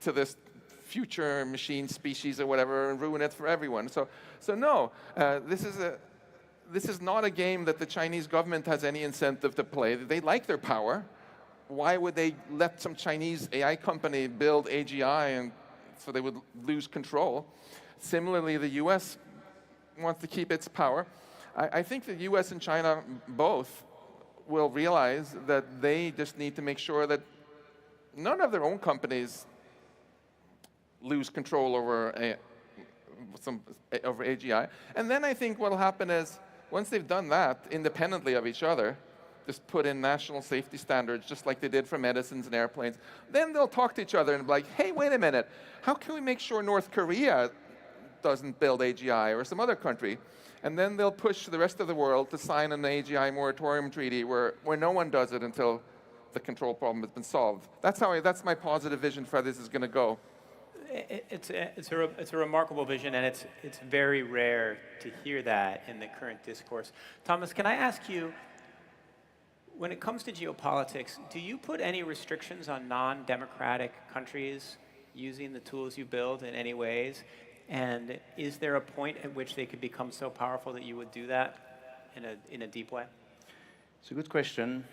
to this future machine species or whatever and ruin it for everyone. So no, this is not a game that the Chinese government has any incentive to play. They like their power. Why would they let some Chinese AI company build AGI and so they would lose control? Similarly, the US wants to keep its power. I think the US and China both will realize that they just need to make sure that none of their own companies lose control over AGI. And then I think what will happen is, once they've done that, independently of each other, just put in national safety standards, just like they did for medicines and airplanes, then they'll talk to each other and be like, hey, wait a minute, how can we make sure North Korea doesn't build AGI or some other country? And then they'll push the rest of the world to sign an AGI moratorium treaty where no one does it until the control problem has been solved. That's my positive vision for how this is going to go. It's a remarkable vision, and it's very rare to hear that in the current discourse. Thomas, can I ask you, when it comes to geopolitics, do you put any restrictions on non-democratic countries using the tools you build in any ways? And is there a point at which they could become so powerful that you would do that in a deep way? It's a good question.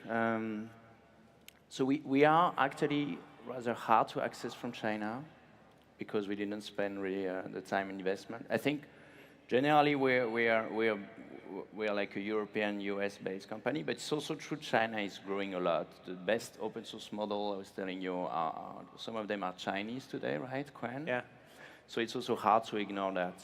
So we are actually rather hard to access from China because we didn't spend really the time and investment. I think generally we are like a European, US-based company, but it's also true China is growing a lot. The best open source model, I was telling you, some of them are Chinese today, right, Quan? Yeah. So it's also hard to ignore that.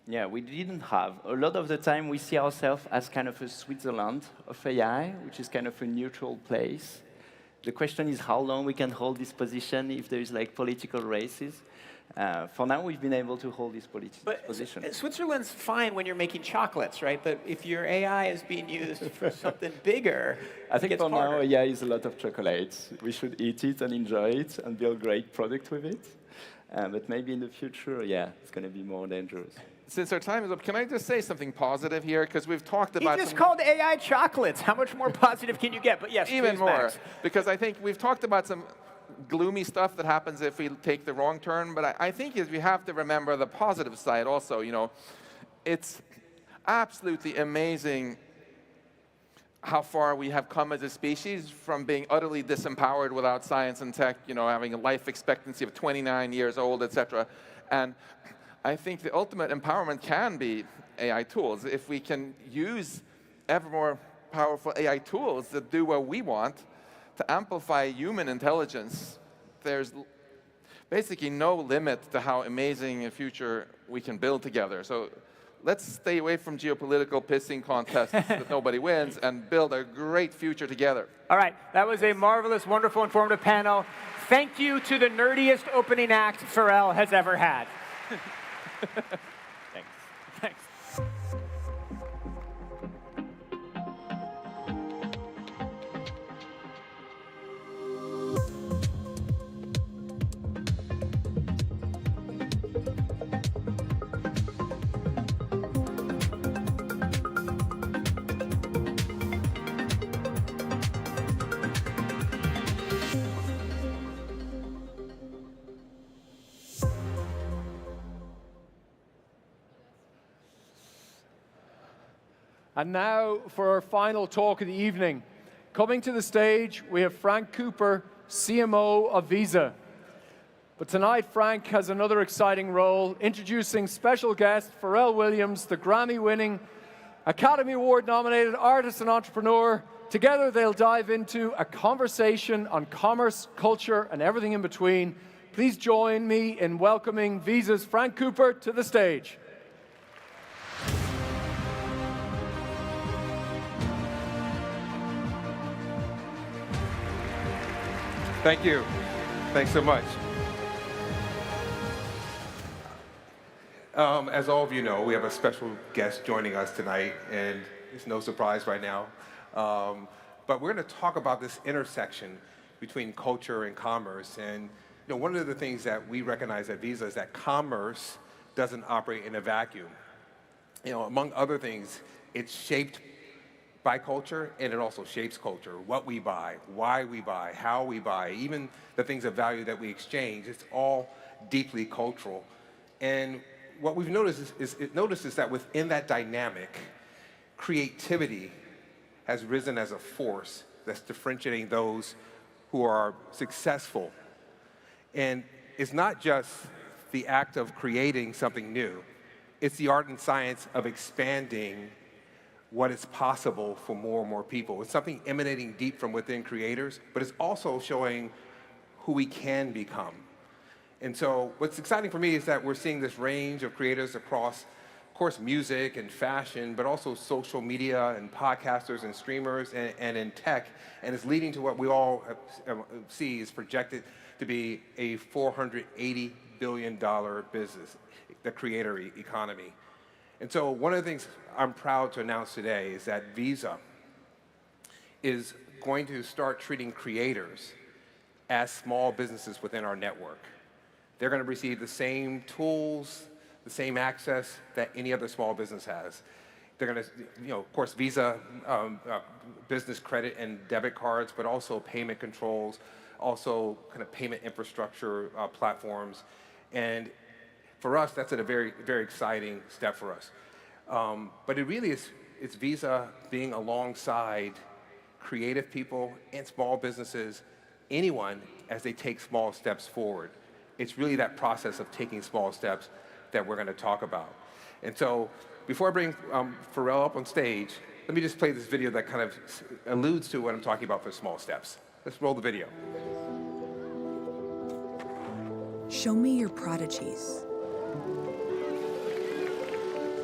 Yeah, we didn't have. A lot of the time we see ourselves as kind of a Switzerland of AI, which is kind of a neutral place. The question is how long we can hold this position if there is like political races. For now, we've been able to hold this position. Switzerland's fine when you're making chocolates, right? But if your AI is being used for something bigger, I think for harder. now, AI is a lot of chocolates. We should eat it and enjoy it and build great product with it. But maybe in the future, yeah, it's going to be more dangerous. Since our time is up, can I just say something positive here? Because we've talked about... He just called AI chocolates. How much more positive can you get? But yes, even more. Max. Because I think we've talked about some gloomy stuff that happens if we take the wrong turn. But I think we have to remember the positive side also. You know, it's absolutely amazing how far we have come as a species from being utterly disempowered without science and tech, you know, having a life expectancy of 29 years old, etc. And I think the ultimate empowerment can be AI tools. If we can use ever more powerful AI tools that do what we want to amplify human intelligence, there's basically no limit to how amazing a future we can build together. So let's stay away from geopolitical pissing contests that nobody wins and build a great future together. All right, that was a marvelous, wonderful, informative panel. Thank you to the nerdiest opening act Pharrell has ever had. Thanks. Thanks. And now for our final talk of the evening. Coming to the stage, we have Frank Cooper, CMO of Visa. But tonight, Frank has another exciting role, introducing special guest Pharrell Williams, the Grammy-winning, Academy Award-nominated artist and entrepreneur. Together, they'll dive into a conversation on commerce, culture, and everything in between. Please join me in welcoming Visa's Frank Cooper to the stage. Thank you. Thanks so much. As all of you know, we have a special guest joining us tonight, and it's no surprise right now. But we're going to talk about this intersection between culture and commerce. And one of the things that we recognize at Visa is that commerce doesn't operate in a vacuum. Among other things, it's shaped by culture, and it also shapes culture. What we buy, why we buy, how we buy, even the things of value that we exchange, it's all deeply cultural. And what we've noticed is that within that dynamic, creativity has risen as a force that's differentiating those who are successful. And it's not just the act of creating something new, it's the art and science of expanding what is possible for more and more people. It's something emanating deep from within creators, but it's also showing who we can become. And so what's exciting for me is that we're seeing this range of creators across, of course, music and fashion, but also social media and podcasters and streamers and in tech. And it's leading to what we all see is projected to be a $480 billion business, the creator economy. And so one of the things I'm proud to announce today is that Visa is going to start treating creators as small businesses within our network. They're going to receive the same tools, the same access that any other small business has. They're going to, of course, Visa business credit and debit cards, but also payment controls, also kind of payment infrastructure platforms. And for us, that's a very, very exciting step for us. But it really is, it's Visa being alongside creative people and small businesses, anyone, as they take small steps forward. It's really that process of taking small steps that we're going to talk about. And so before I bring Pharrell up on stage, let me just play this video that kind of alludes to what I'm talking about for small steps. Let's roll the video. Show me your prodigies,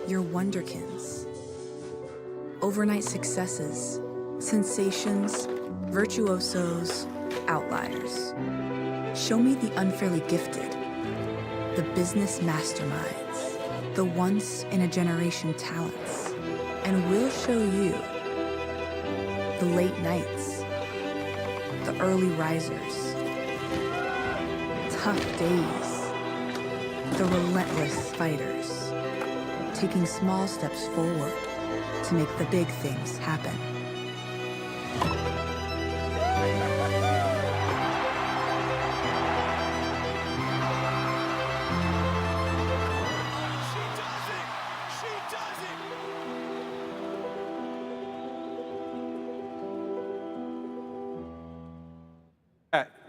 your wonderkins, overnight successes, sensations, virtuosos, outliers. Show me the unfairly gifted, the business masterminds, the once-in-a-generation talents, and we'll show you the late nights, the early risers, tough days, the relentless fighters, taking small steps forward to make the big things happen.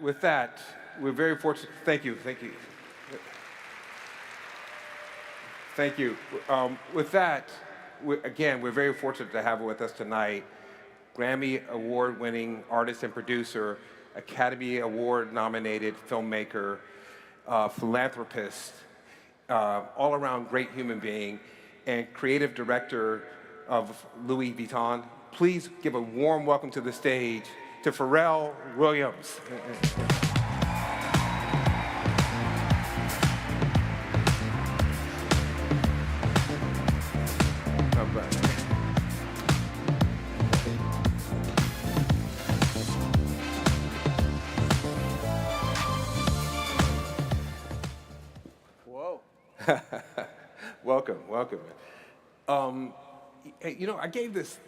With that, we're very fortunate. Thank you. With that, we're very fortunate to have with us tonight Grammy Award-winning artist and producer, Academy Award-nominated filmmaker, philanthropist, all-around great human being, and creative director of Louis Vuitton. Please give a warm welcome to the stage to Pharrell Williams. Whoa. Welcome. I gave this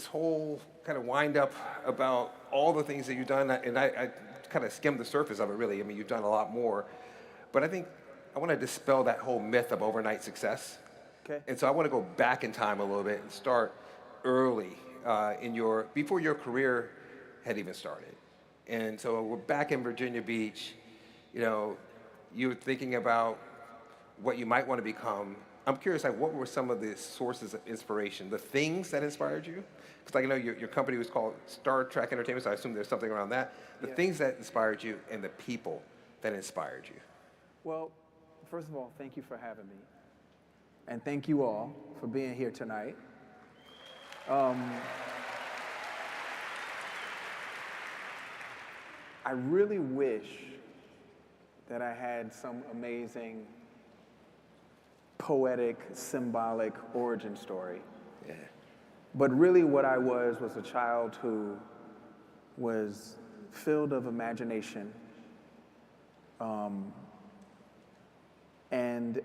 whole kind of wind up about all the things that you've done, and I kind of skimmed the surface of it, really. I mean, you've done a lot more. But I think I want to dispel that whole myth of overnight success. Okay. And so I want to go back in time a little bit and start early before your career had even started. And so we're back in Virginia Beach, you know, you were thinking about what you might want to become. I'm curious, like, what were some of the sources of inspiration, the things that inspired you? Because, like, I know your company was called Star Trek Entertainment, so I assume there's something around that. The things that inspired you and the people that inspired you. Well, first of all, thank you for having me. And thank you all for being here tonight. I really wish that I had some amazing, poetic, symbolic origin story. Yeah. But really what I was a child who was filled of imagination. And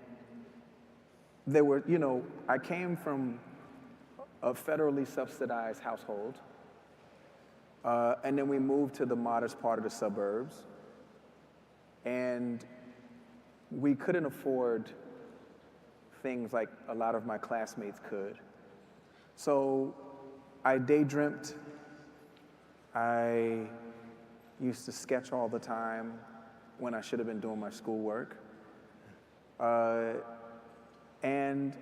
there were, you know, I came from a federally subsidized household. And then we moved to the modest part of the suburbs. And we couldn't afford things like a lot of my classmates could. So I daydreamt. I used to sketch all the time when I should have been doing my schoolwork. And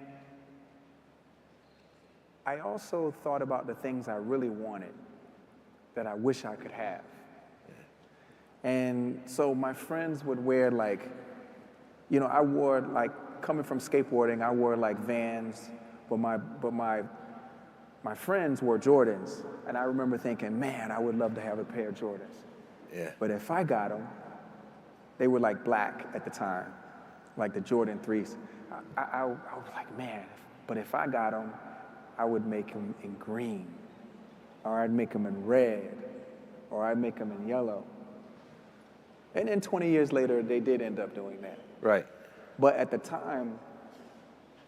I also thought about the things I really wanted that I wish I could have. And so my friends would wear like, you know, I wore like, coming from skateboarding, I wore like Vans, but my friends wore Jordans. And I remember thinking, man, I would love to have a pair of Jordans. Yeah. But if I got them, they were like black at the time, like the Jordan 3s. I was like, man, but if I got them, I would make them in green, or I'd make them in red, or I'd make them in yellow. And then 20 years later, they did end up doing that. Right. But at the time,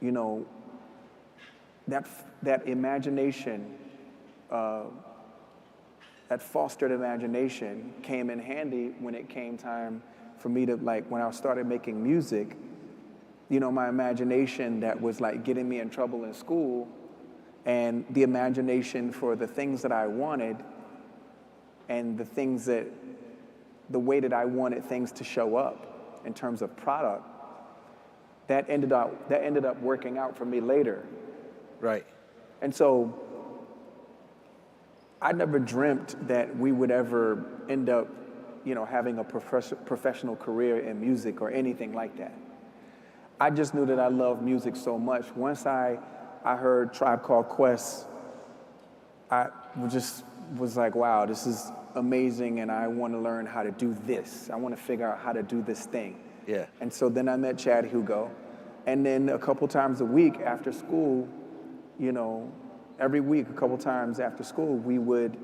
you know, that imagination, that fostered imagination came in handy when it came time for me to, like, when I started making music, you know, my imagination that was like getting me in trouble in school, and the imagination for the things that I wanted and the way that I wanted things to show up in terms of product, that ended up working out for me later. Right. And so I never dreamt that we would ever end up, you know, having a professional career in music or anything like that. I just knew that I loved music so much. Once I heard Tribe Called Quest, I just was like, wow, this is amazing, and I want to learn how to do this. I want to figure out how to do this thing. Yeah. And so then I met Chad Hugo, and then a couple times a week after school, you know, every week, a couple times after school, we would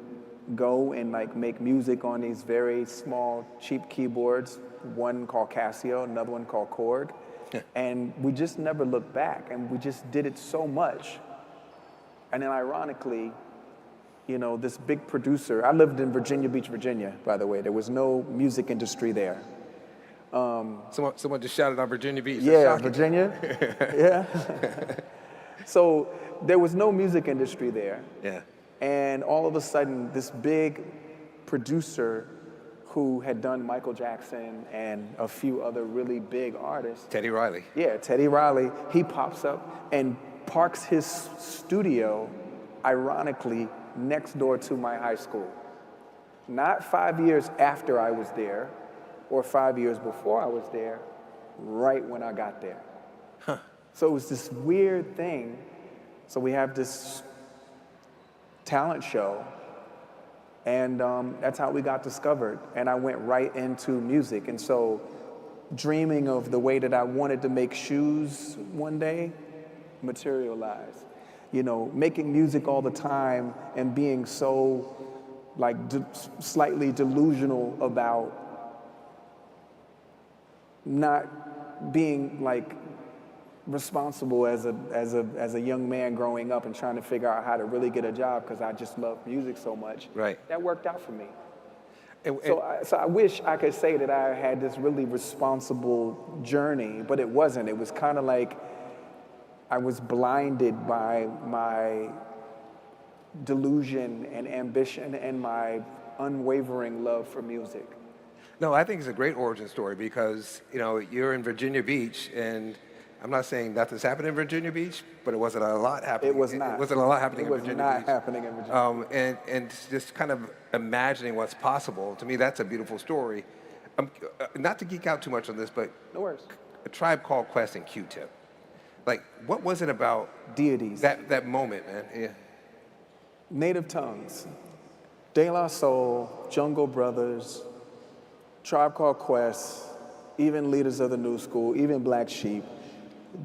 go and like make music on these very small, cheap keyboards, one called Casio, another one called Korg. And we just never looked back, and we just did it so much. And then ironically, you know, this big producer, I lived in Virginia Beach, Virginia, by the way. There was no music industry there. Someone just shouted out Virginia Beach. Yeah, Virginia. Yeah. So there was no music industry there. Yeah. And all of a sudden, this big producer who had done Michael Jackson and a few other really big artists. Teddy Riley. Yeah, Teddy Riley. He pops up and parks his studio, ironically, next door to my high school. Not 5 years after I was there, or 5 years before I was there, right when I got there. Huh. So it was this weird thing. So we have this talent show, and that's how we got discovered. And I went right into music. And so dreaming of the way that I wanted to make shoes one day materialized. You know, making music all the time and being so like slightly delusional about not being like responsible as a young man growing up and trying to figure out how to really get a job because I just love music so much. Right. That worked out for me. So I wish I could say that I had this really responsible journey, but it wasn't. It was kind of like I was blinded by my delusion and ambition and my unwavering love for music. No, I think it's a great origin story because, you know, you're in Virginia Beach, and I'm not saying nothing's happened in Virginia Beach, but it wasn't a lot happening. It was not. It wasn't a lot happening in Virginia Beach. It was not happening in Virginia Beach. And just kind of imagining what's possible, to me, that's a beautiful story. Not to geek out too much on this, but no worries. A Tribe Called Quest and Q-Tip. Like, what was it about deities? That moment, man. Yeah. Native tongues, De La Soul, Jungle Brothers, Tribe Called Quest, even Leaders of the New School, even Black Sheep.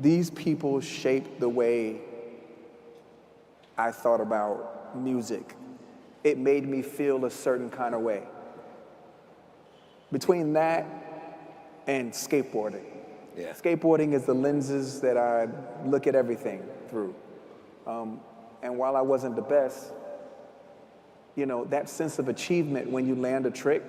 These people shaped the way I thought about music. It made me feel a certain kind of way. Between that and skateboarding. Yeah. Skateboarding is the lenses that I look at everything through. And while I wasn't the best, you know, that sense of achievement when you land a trick,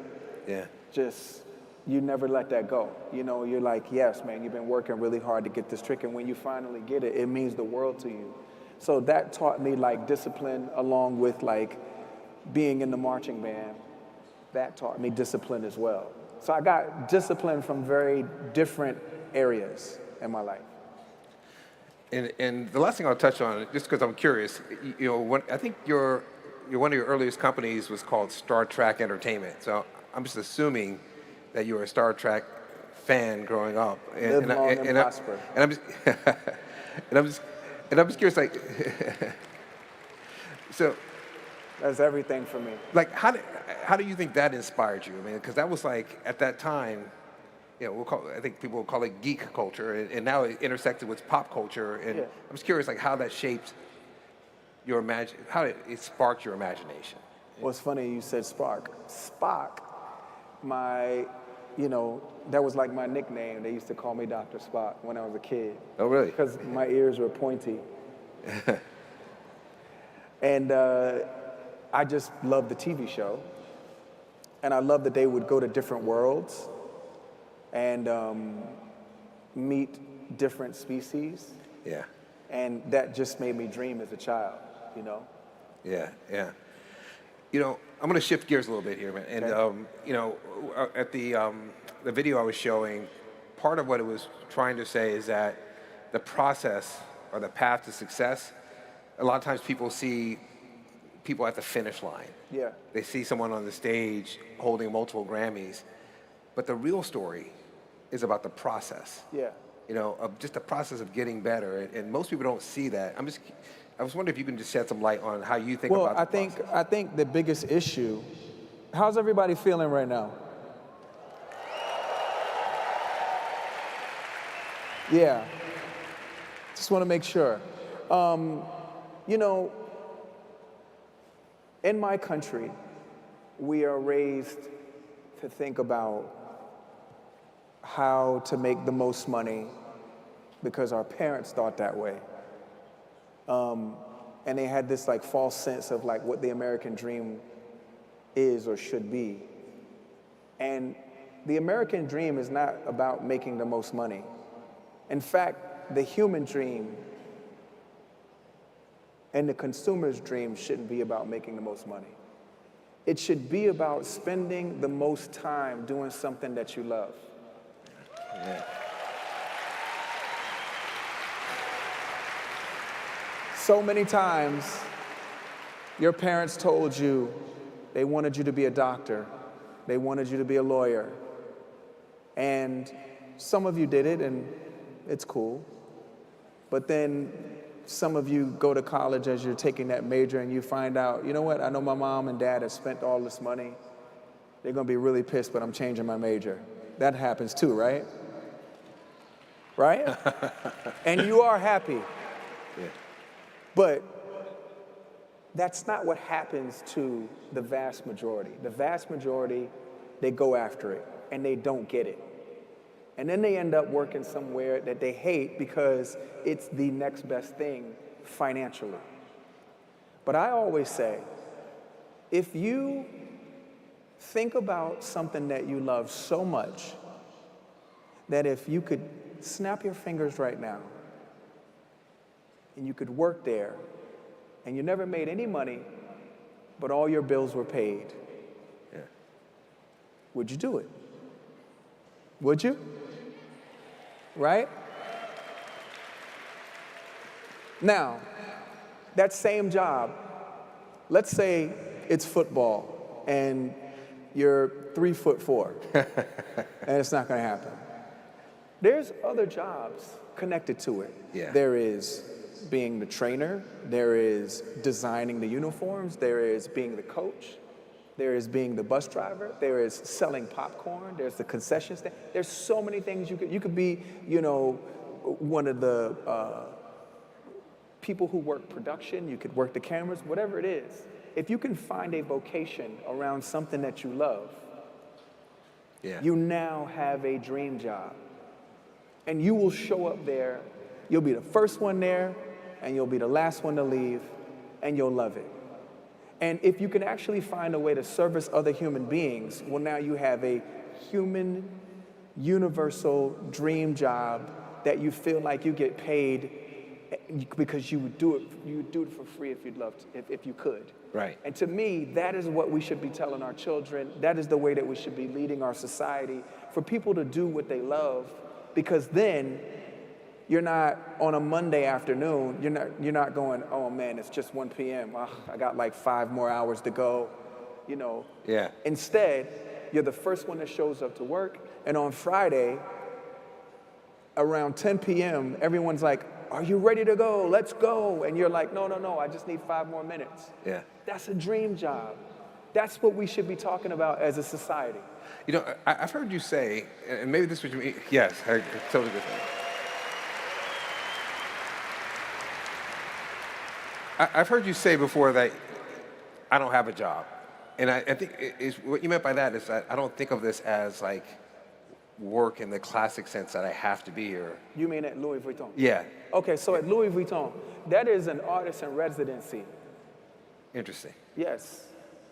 yeah, just, you never let that go. You know, you're like, yes, man, you've been working really hard to get this trick, and when you finally get it, it means the world to you. So that taught me like discipline, along with like being in the marching band. That taught me discipline as well. So I got discipline from very different areas in my life. And the last thing I'll touch on, just because I'm curious, you know, I think one of your earliest companies was called Star Trek Entertainment. So I'm just assuming that you were a Star Trek fan growing up. Live long and prosper. And I'm just curious, like, so. That's everything for me. Like, how do you think that inspired you? I mean, because that was like, at that time, you know, I think people will call it geek culture, and now it intersected with pop culture. And Yeah. I'm just curious, like, how that shaped your how it sparked your imagination. Well, it's funny you said Spark. Spock, you know, that was like my nickname. They used to call me Dr. Spock when I was a kid. Oh, really? Because my ears were pointy. And I just loved the TV show. And I loved that they would go to different worlds and meet different species. Yeah. And that just made me dream as a child, you know? Yeah, yeah. You know, I'm going to shift gears a little bit here, man. And, Okay. you know, at the video I was showing, part of what it was trying to say is that the process or the path to success, a lot of times people see people at the finish line. Yeah. They see someone on the stage holding multiple Grammys. But the real story is about the process. Yeah. You know, of just the process of getting better. And most people don't see that. I was wondering if you can just shed some light on how you think about the process. I think the biggest issue, how's everybody feeling right now? Yeah. Just want to make sure. You know, in my country, we are raised to think about how to make the most money because our parents thought that way. And they had this like false sense of like what the American dream is or should be. And the American dream is not about making the most money. In fact, the human dream and the consumer's dream shouldn't be about making the most money. It should be about spending the most time doing something that you love. Yeah. So many times, your parents told you they wanted you to be a doctor, they wanted you to be a lawyer, and some of you did it, and it's cool. But then some of you go to college as you're taking that major, and you find out, you know what, I know my mom and dad have spent all this money. They're gonna be really pissed, but I'm changing my major. That happens too, right? Right? And you are happy. Yeah. But that's not what happens to the vast majority. The vast majority, they go after it and they don't get it. And then they end up working somewhere that they hate because it's the next best thing financially. But I always say, if you think about something that you love so much that if you could snap your fingers right now and you could work there and you never made any money, but all your bills were paid, would you do it? Would you? Right? Now, that same job, let's say it's football and you're 3'4", and it's not going to happen. There's other jobs connected to it. Yeah. There is being the trainer, there is designing the uniforms, there is being the coach, there is being the bus driver, there is selling popcorn, there's the concession stand. There's so many things you could be, you know, one of the people who work production, you could work the cameras, whatever it is. If you can find a vocation around something that you love, you now have a dream job. And you will show up there, you'll be the first one there, and you'll be the last one to leave, and you'll love it. And if you can actually find a way to service other human beings, well, now you have a human, universal dream job that you feel like you get paid because you would do it for free if you'd love to, if you could. Right. And to me, that is what we should be telling our children. That is the way that we should be leading our society, for people to do what they love, because then you're not on a Monday afternoon, you're not going, oh man, it's just 1 p.m. I got like 5 more hours to go, you know. Yeah. Instead, you're the first one that shows up to work, and on Friday, around 10 p.m., everyone's like, are you ready to go? Let's go. And you're like, no, I just need 5 more minutes. Yeah. That's a dream job. That's what we should be talking about as a society. You know, I've heard you say, and maybe this is what you mean, yes, I totally agree. I've heard you say before that I don't have a job. And I think what you meant by that is that I don't think of this as like work in the classic sense that I have to be here. You mean at Louis Vuitton? Yeah. Okay, so at Louis Vuitton, that is an artist in residency. Interesting. Yes.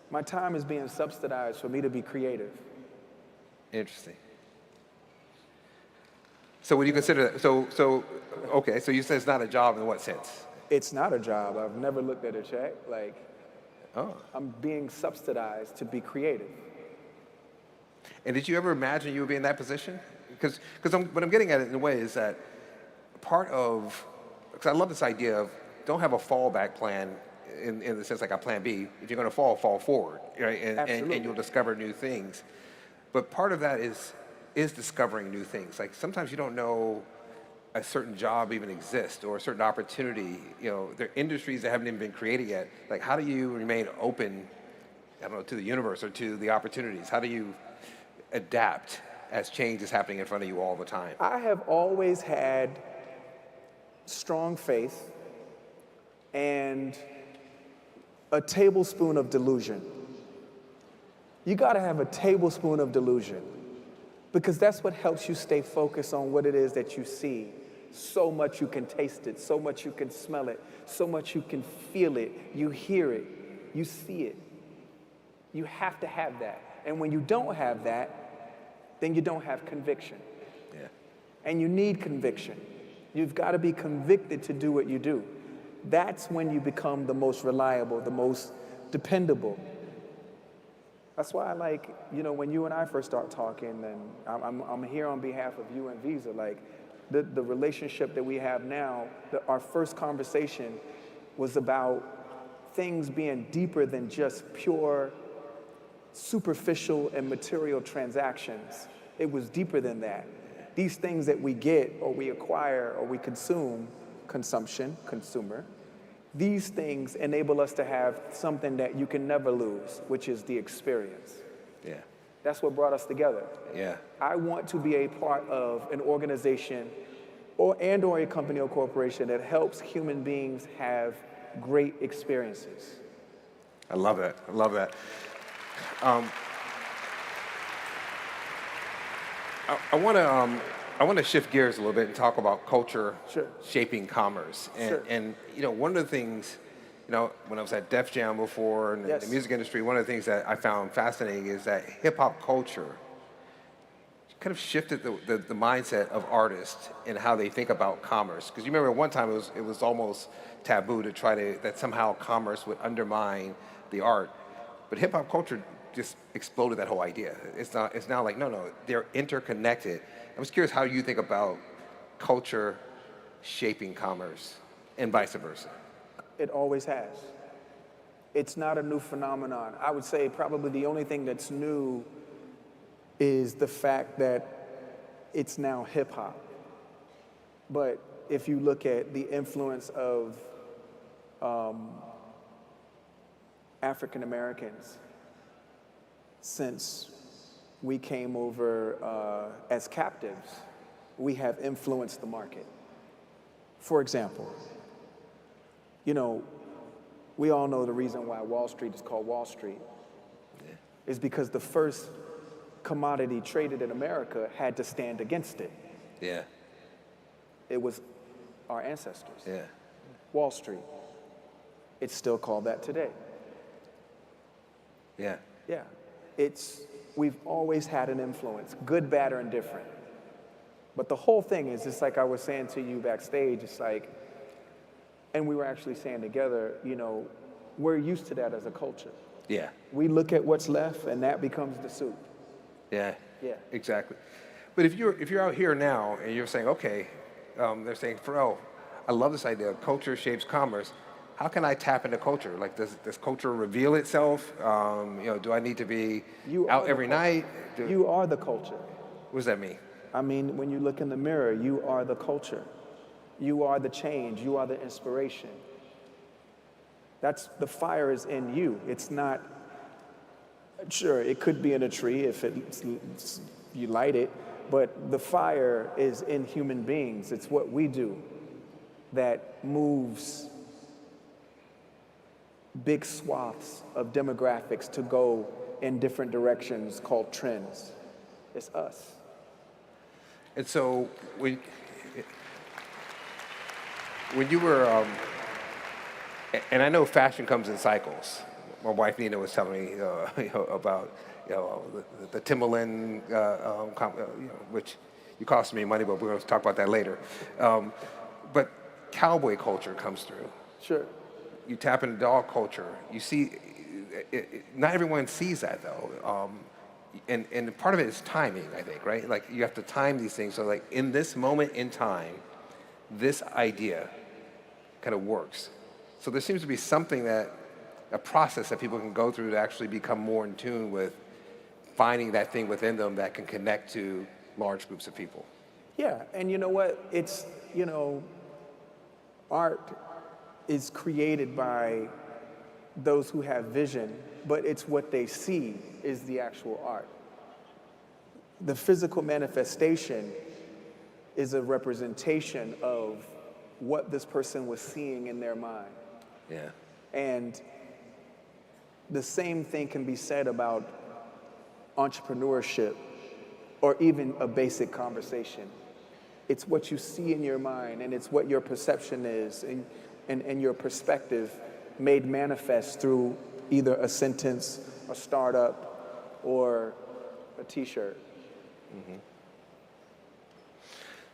My time is being subsidized for me to be creative. Interesting. So would you consider that, okay, so you said it's not a job in what sense? It's not a job. I've never looked at a check. Like, I'm being subsidized to be creative. And did you ever imagine you would be in that position? Because what I'm getting at in a way is that part of, because I love this idea of don't have a fallback plan in the sense like a plan B. If you're going to fall forward, right? And you'll discover new things. But part of that is discovering new things. Like sometimes you don't know a certain job even exists or a certain opportunity. You know, there are industries that haven't even been created yet. Like how do you remain open, I don't know, to the universe or to the opportunities? How do you adapt as change is happening in front of you all the time? I have always had strong faith and a tablespoon of delusion. You gotta have a tablespoon of delusion because that's what helps you stay focused on what it is that you see. So much you can taste it, so much you can smell it, so much you can feel it, you hear it, you see it. You have to have that. And when you don't have that, then you don't have conviction. Yeah. And you need conviction. You've got to be convicted to do what you do. That's when you become the most reliable, the most dependable. That's why I like, you know, when you and I first start talking, and I'm here on behalf of you and Visa, like the relationship that we have now, our first conversation was about things being deeper than just pure superficial and material transactions. It was deeper than that. These things that we get or we acquire or we consume, consumer, these things enable us to have something that you can never lose, which is the experience. Yeah. That's what brought us together. Yeah. I want to be a part of an organization or a company or corporation that helps human beings have great experiences. I love that. I love that. I want to shift gears a little bit and talk about culture shaping commerce. And you know, one of the things, you know, when I was at Def Jam before and the music industry, one of the things that I found fascinating is that hip hop culture kind of shifted the mindset of artists and how they think about commerce. Because you remember at one time it was almost taboo to try to, that somehow commerce would undermine the art. But hip hop culture just exploded that whole idea. It's now like, no, they're interconnected. I was curious how you think about culture shaping commerce and vice versa. It always has. It's not a new phenomenon. I would say probably the only thing that's new is the fact that it's now hip hop. But if you look at the influence of African Americans since we came over as captives, we have influenced the market. For example, you know, we all know the reason why Wall Street is called Wall Street is because the first commodity traded in America had to stand against it. Yeah. It was our ancestors. Yeah. Wall Street. It's still called that today. Yeah. Yeah. We've always had an influence, good, bad, or indifferent. But the whole thing is, it's like I was saying to you backstage, it's like, and we were actually saying together, you know, we're used to that as a culture. Yeah. We look at what's left and that becomes the soup. Yeah. Yeah. Exactly. But if you're out here now and you're saying, okay, they're saying, Pharrell, I love this idea of culture shapes commerce. How can I tap into culture? Like, does culture reveal itself? You know, do I need to be out every night? You are the culture. What does that mean? I mean, when you look in the mirror, you are the culture. You are the change. You are the inspiration. The fire is in you. It's not, sure, it could be in a tree if you light it, but the fire is in human beings. It's what we do that moves big swaths of demographics to go in different directions called trends. It's us. And so when you were, and I know fashion comes in cycles. My wife Nina was telling me about the Timberland, which you cost me money, but we're going to talk about that later. But cowboy culture comes through. Sure. You tap into dog culture. You see, not everyone sees that though. And part of it is timing, I think, right? Like you have to time these things. So like in this moment in time, this idea kind of works. So there seems to be a process that people can go through to actually become more in tune with finding that thing within them that can connect to large groups of people. Yeah, and you know what? It's, you know, art is created by those who have vision, but it's what they see is the actual art. The physical manifestation is a representation of what this person was seeing in their mind. Yeah. And the same thing can be said about entrepreneurship or even a basic conversation. It's what you see in your mind, and it's what your perception is and your perspective made manifest through either a sentence, a startup, or a t-shirt. Mm-hmm.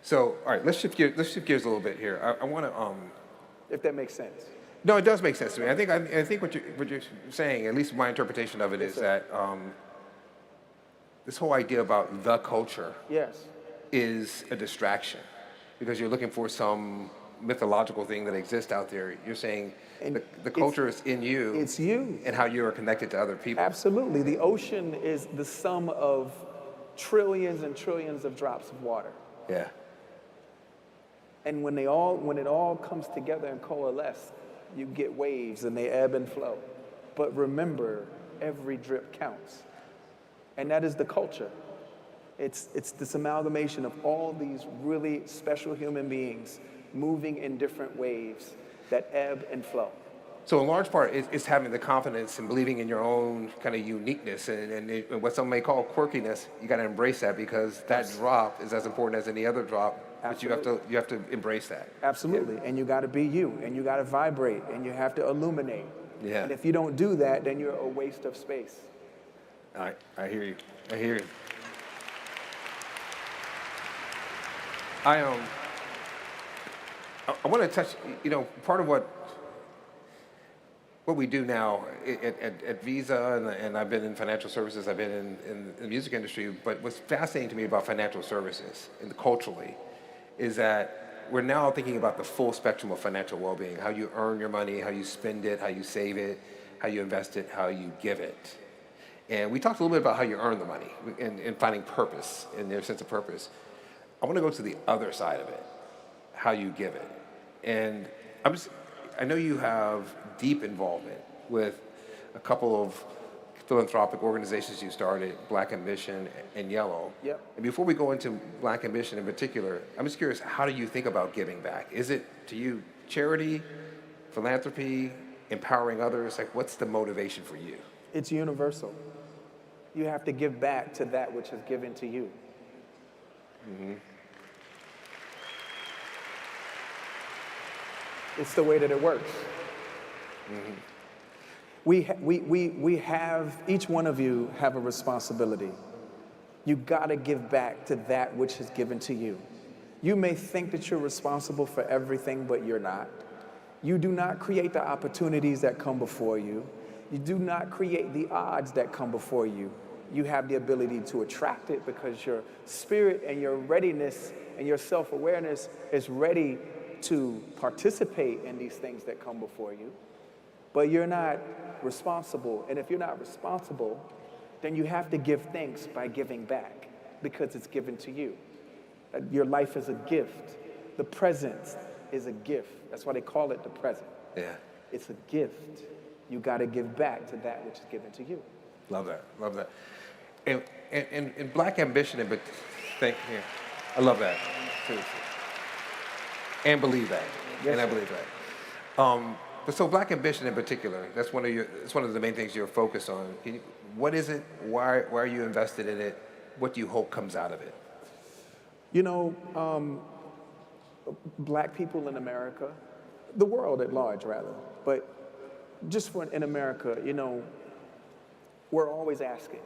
So, all right, let's shift gears a little bit here. I want to, if that makes sense. No, it does make sense to me. I think what you're saying, at least my interpretation of it, is that this whole idea about the culture is a distraction because you're looking for some mythological thing that exists out there. You're saying the culture is in you. It's you. And how you are connected to other people. Absolutely. The ocean is the sum of trillions and trillions of drops of water. Yeah. And when it all comes together and coalesce, you get waves and they ebb and flow. But remember, every drip counts. And that is the culture. It's this amalgamation of all these really special human beings moving in different waves that ebb and flow. So in large part, it's having the confidence and believing in your own kind of uniqueness and what some may call quirkiness. You got to embrace that because that drop is as important as any other drop. Absolutely. But you have to embrace that. Absolutely, yeah. And you got to be you, and you got to vibrate, and you have to illuminate. Yeah. And if you don't do that, then you're a waste of space. All right, I hear you. I hear you. I want to touch. You know, part of what what we do now at Visa, and I've been in financial services, I've been in the music industry, but what's fascinating to me about financial services and culturally is that we're now thinking about the full spectrum of financial well-being, how you earn your money, how you spend it, how you save it, how you invest it, how you give it. And we talked a little bit about how you earn the money and finding purpose and their sense of purpose. I want to go to the other side of it, how you give it. And I know you have deep involvement with a couple of philanthropic organizations you started, Black Ambition and Yellow. Yep. And before we go into Black Ambition in particular, I'm just curious, how do you think about giving back? Is it, to you, charity, philanthropy, empowering others? Like, what's the motivation for you? It's universal. You have to give back to that which is given to you. Mm-hmm. It's the way that it works. Mm-hmm. We have, each one of you have a responsibility. You gotta give back to that which is given to you. You may think that you're responsible for everything, but you're not. You do not create the opportunities that come before you. You do not create the odds that come before you. You have the ability to attract it because your spirit and your readiness and your self-awareness is ready to participate in these things that come before you. But you're not responsible. And if you're not responsible, then you have to give thanks by giving back because it's given to you. Your life is a gift. The present is a gift. That's why they call it the present. Yeah. It's a gift. You got to give back to that which is given to you. Love that. Love that. And Black Ambition, but thank you. I love that. Seriously. And believe that. Yes, and I sir. believe that. But so Black Ambition in particular, that's one of the main things you're focused on. What is it? Why are you invested in it? What do you hope comes out of it? You know, Black people in America, the world at large rather, but just in America, you know, we're always asking.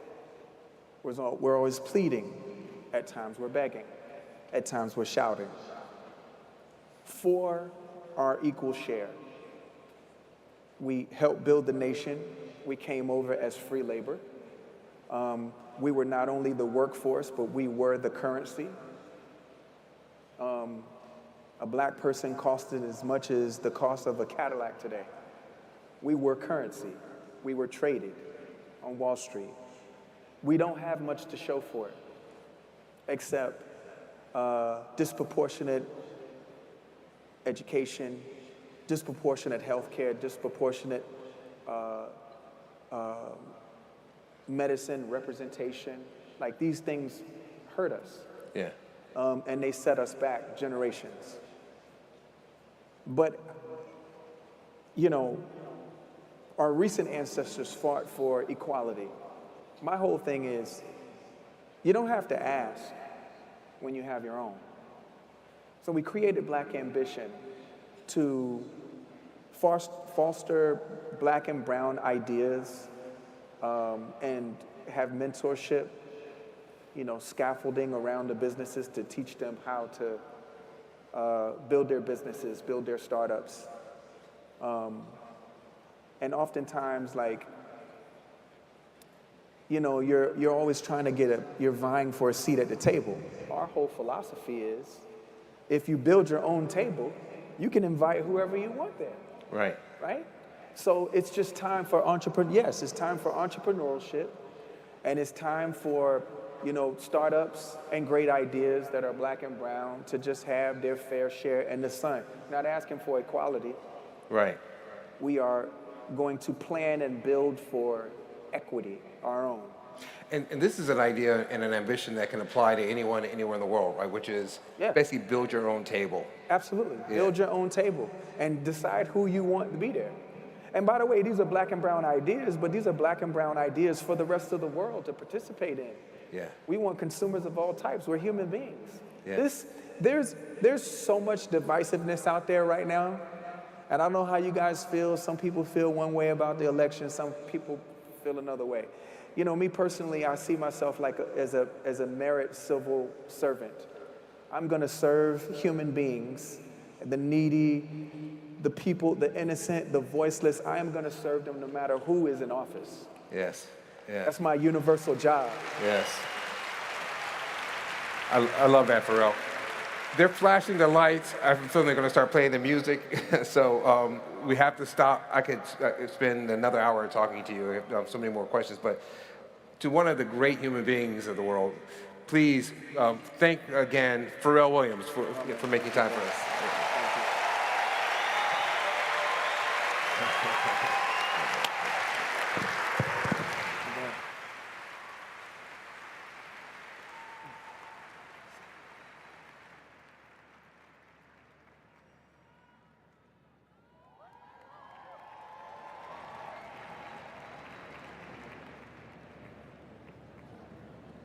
We're always pleading. At times we're begging. At times we're shouting for our equal share. We helped build the nation. We came over as free labor. We were not only the workforce, but we were the currency. A Black person costed as much as the cost of a Cadillac today. We were currency. We were traded on Wall Street. We don't have much to show for it, except disproportionate education, disproportionate health care, disproportionate medicine representation. Like, these things hurt us. Yeah. And they set us back generations. But, you know, our recent ancestors fought for equality. My whole thing is, you don't have to ask when you have your own. So we created Black Ambition to foster Black and brown ideas and have mentorship, you know, scaffolding around the businesses to teach them how to build their businesses, build their startups. And oftentimes, like, you know, you're always trying to you're vying for a seat at the table. Our whole philosophy is, if you build your own table, you can invite whoever you want there. Right. Right? So it's just time for yes, it's time for entrepreneurship, and it's time for, you know, startups and great ideas that are Black and brown to just have their fair share in the sun. Not asking for equality. Right. We are going to plan and build for equity, our own. And this is an idea and an ambition that can apply to anyone, anywhere in the world, right? Which is basically build your own table. Absolutely. Yeah. Build your own table and decide who you want to be there. And by the way, these are Black and brown ideas, but these are Black and brown ideas for the rest of the world to participate in. Yeah. We want consumers of all types. We're human beings. Yeah. There's so much divisiveness out there right now. And I don't know how you guys feel. Some people feel one way about the election. Some people feel another way. You know, me personally, I see myself like as a merit civil servant. I'm going to serve human beings, the needy, the people, the innocent, the voiceless. I am going to serve them no matter who is in office. Yes. Yeah. That's my universal job. Yes. I love that, Pharrell. They're flashing the lights. I'm suddenly going to start playing the music. So we have to stop. I could spend another hour talking to you. I have so many more questions. But to one of the great human beings of the world, please thank again Pharrell Williams for making time for us.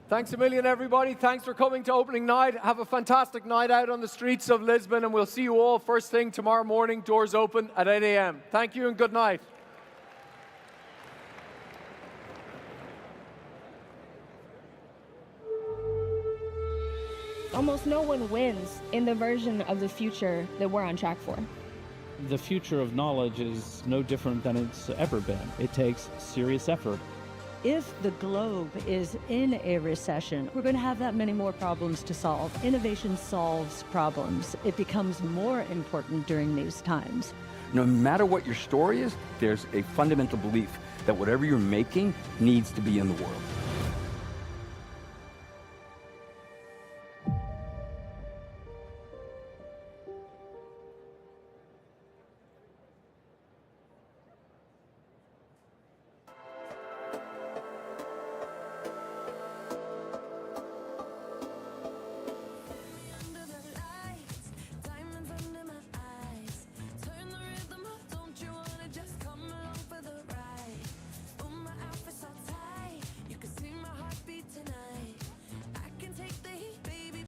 Thanks a million, everybody. Thanks for coming to opening night. Have a fantastic night out on the streets of Lisbon, and we'll see you all first thing tomorrow morning. Doors open at 8 a.m. Thank you and good night. Almost no one wins in the version of the future that we're on track for. The future of knowledge is no different than it's ever been. It takes serious effort. If the globe is in a recession, we're going to have that many more problems to solve. Innovation solves problems. It becomes more important during these times. No matter what your story is, there's a fundamental belief that whatever you're making needs to be in the world.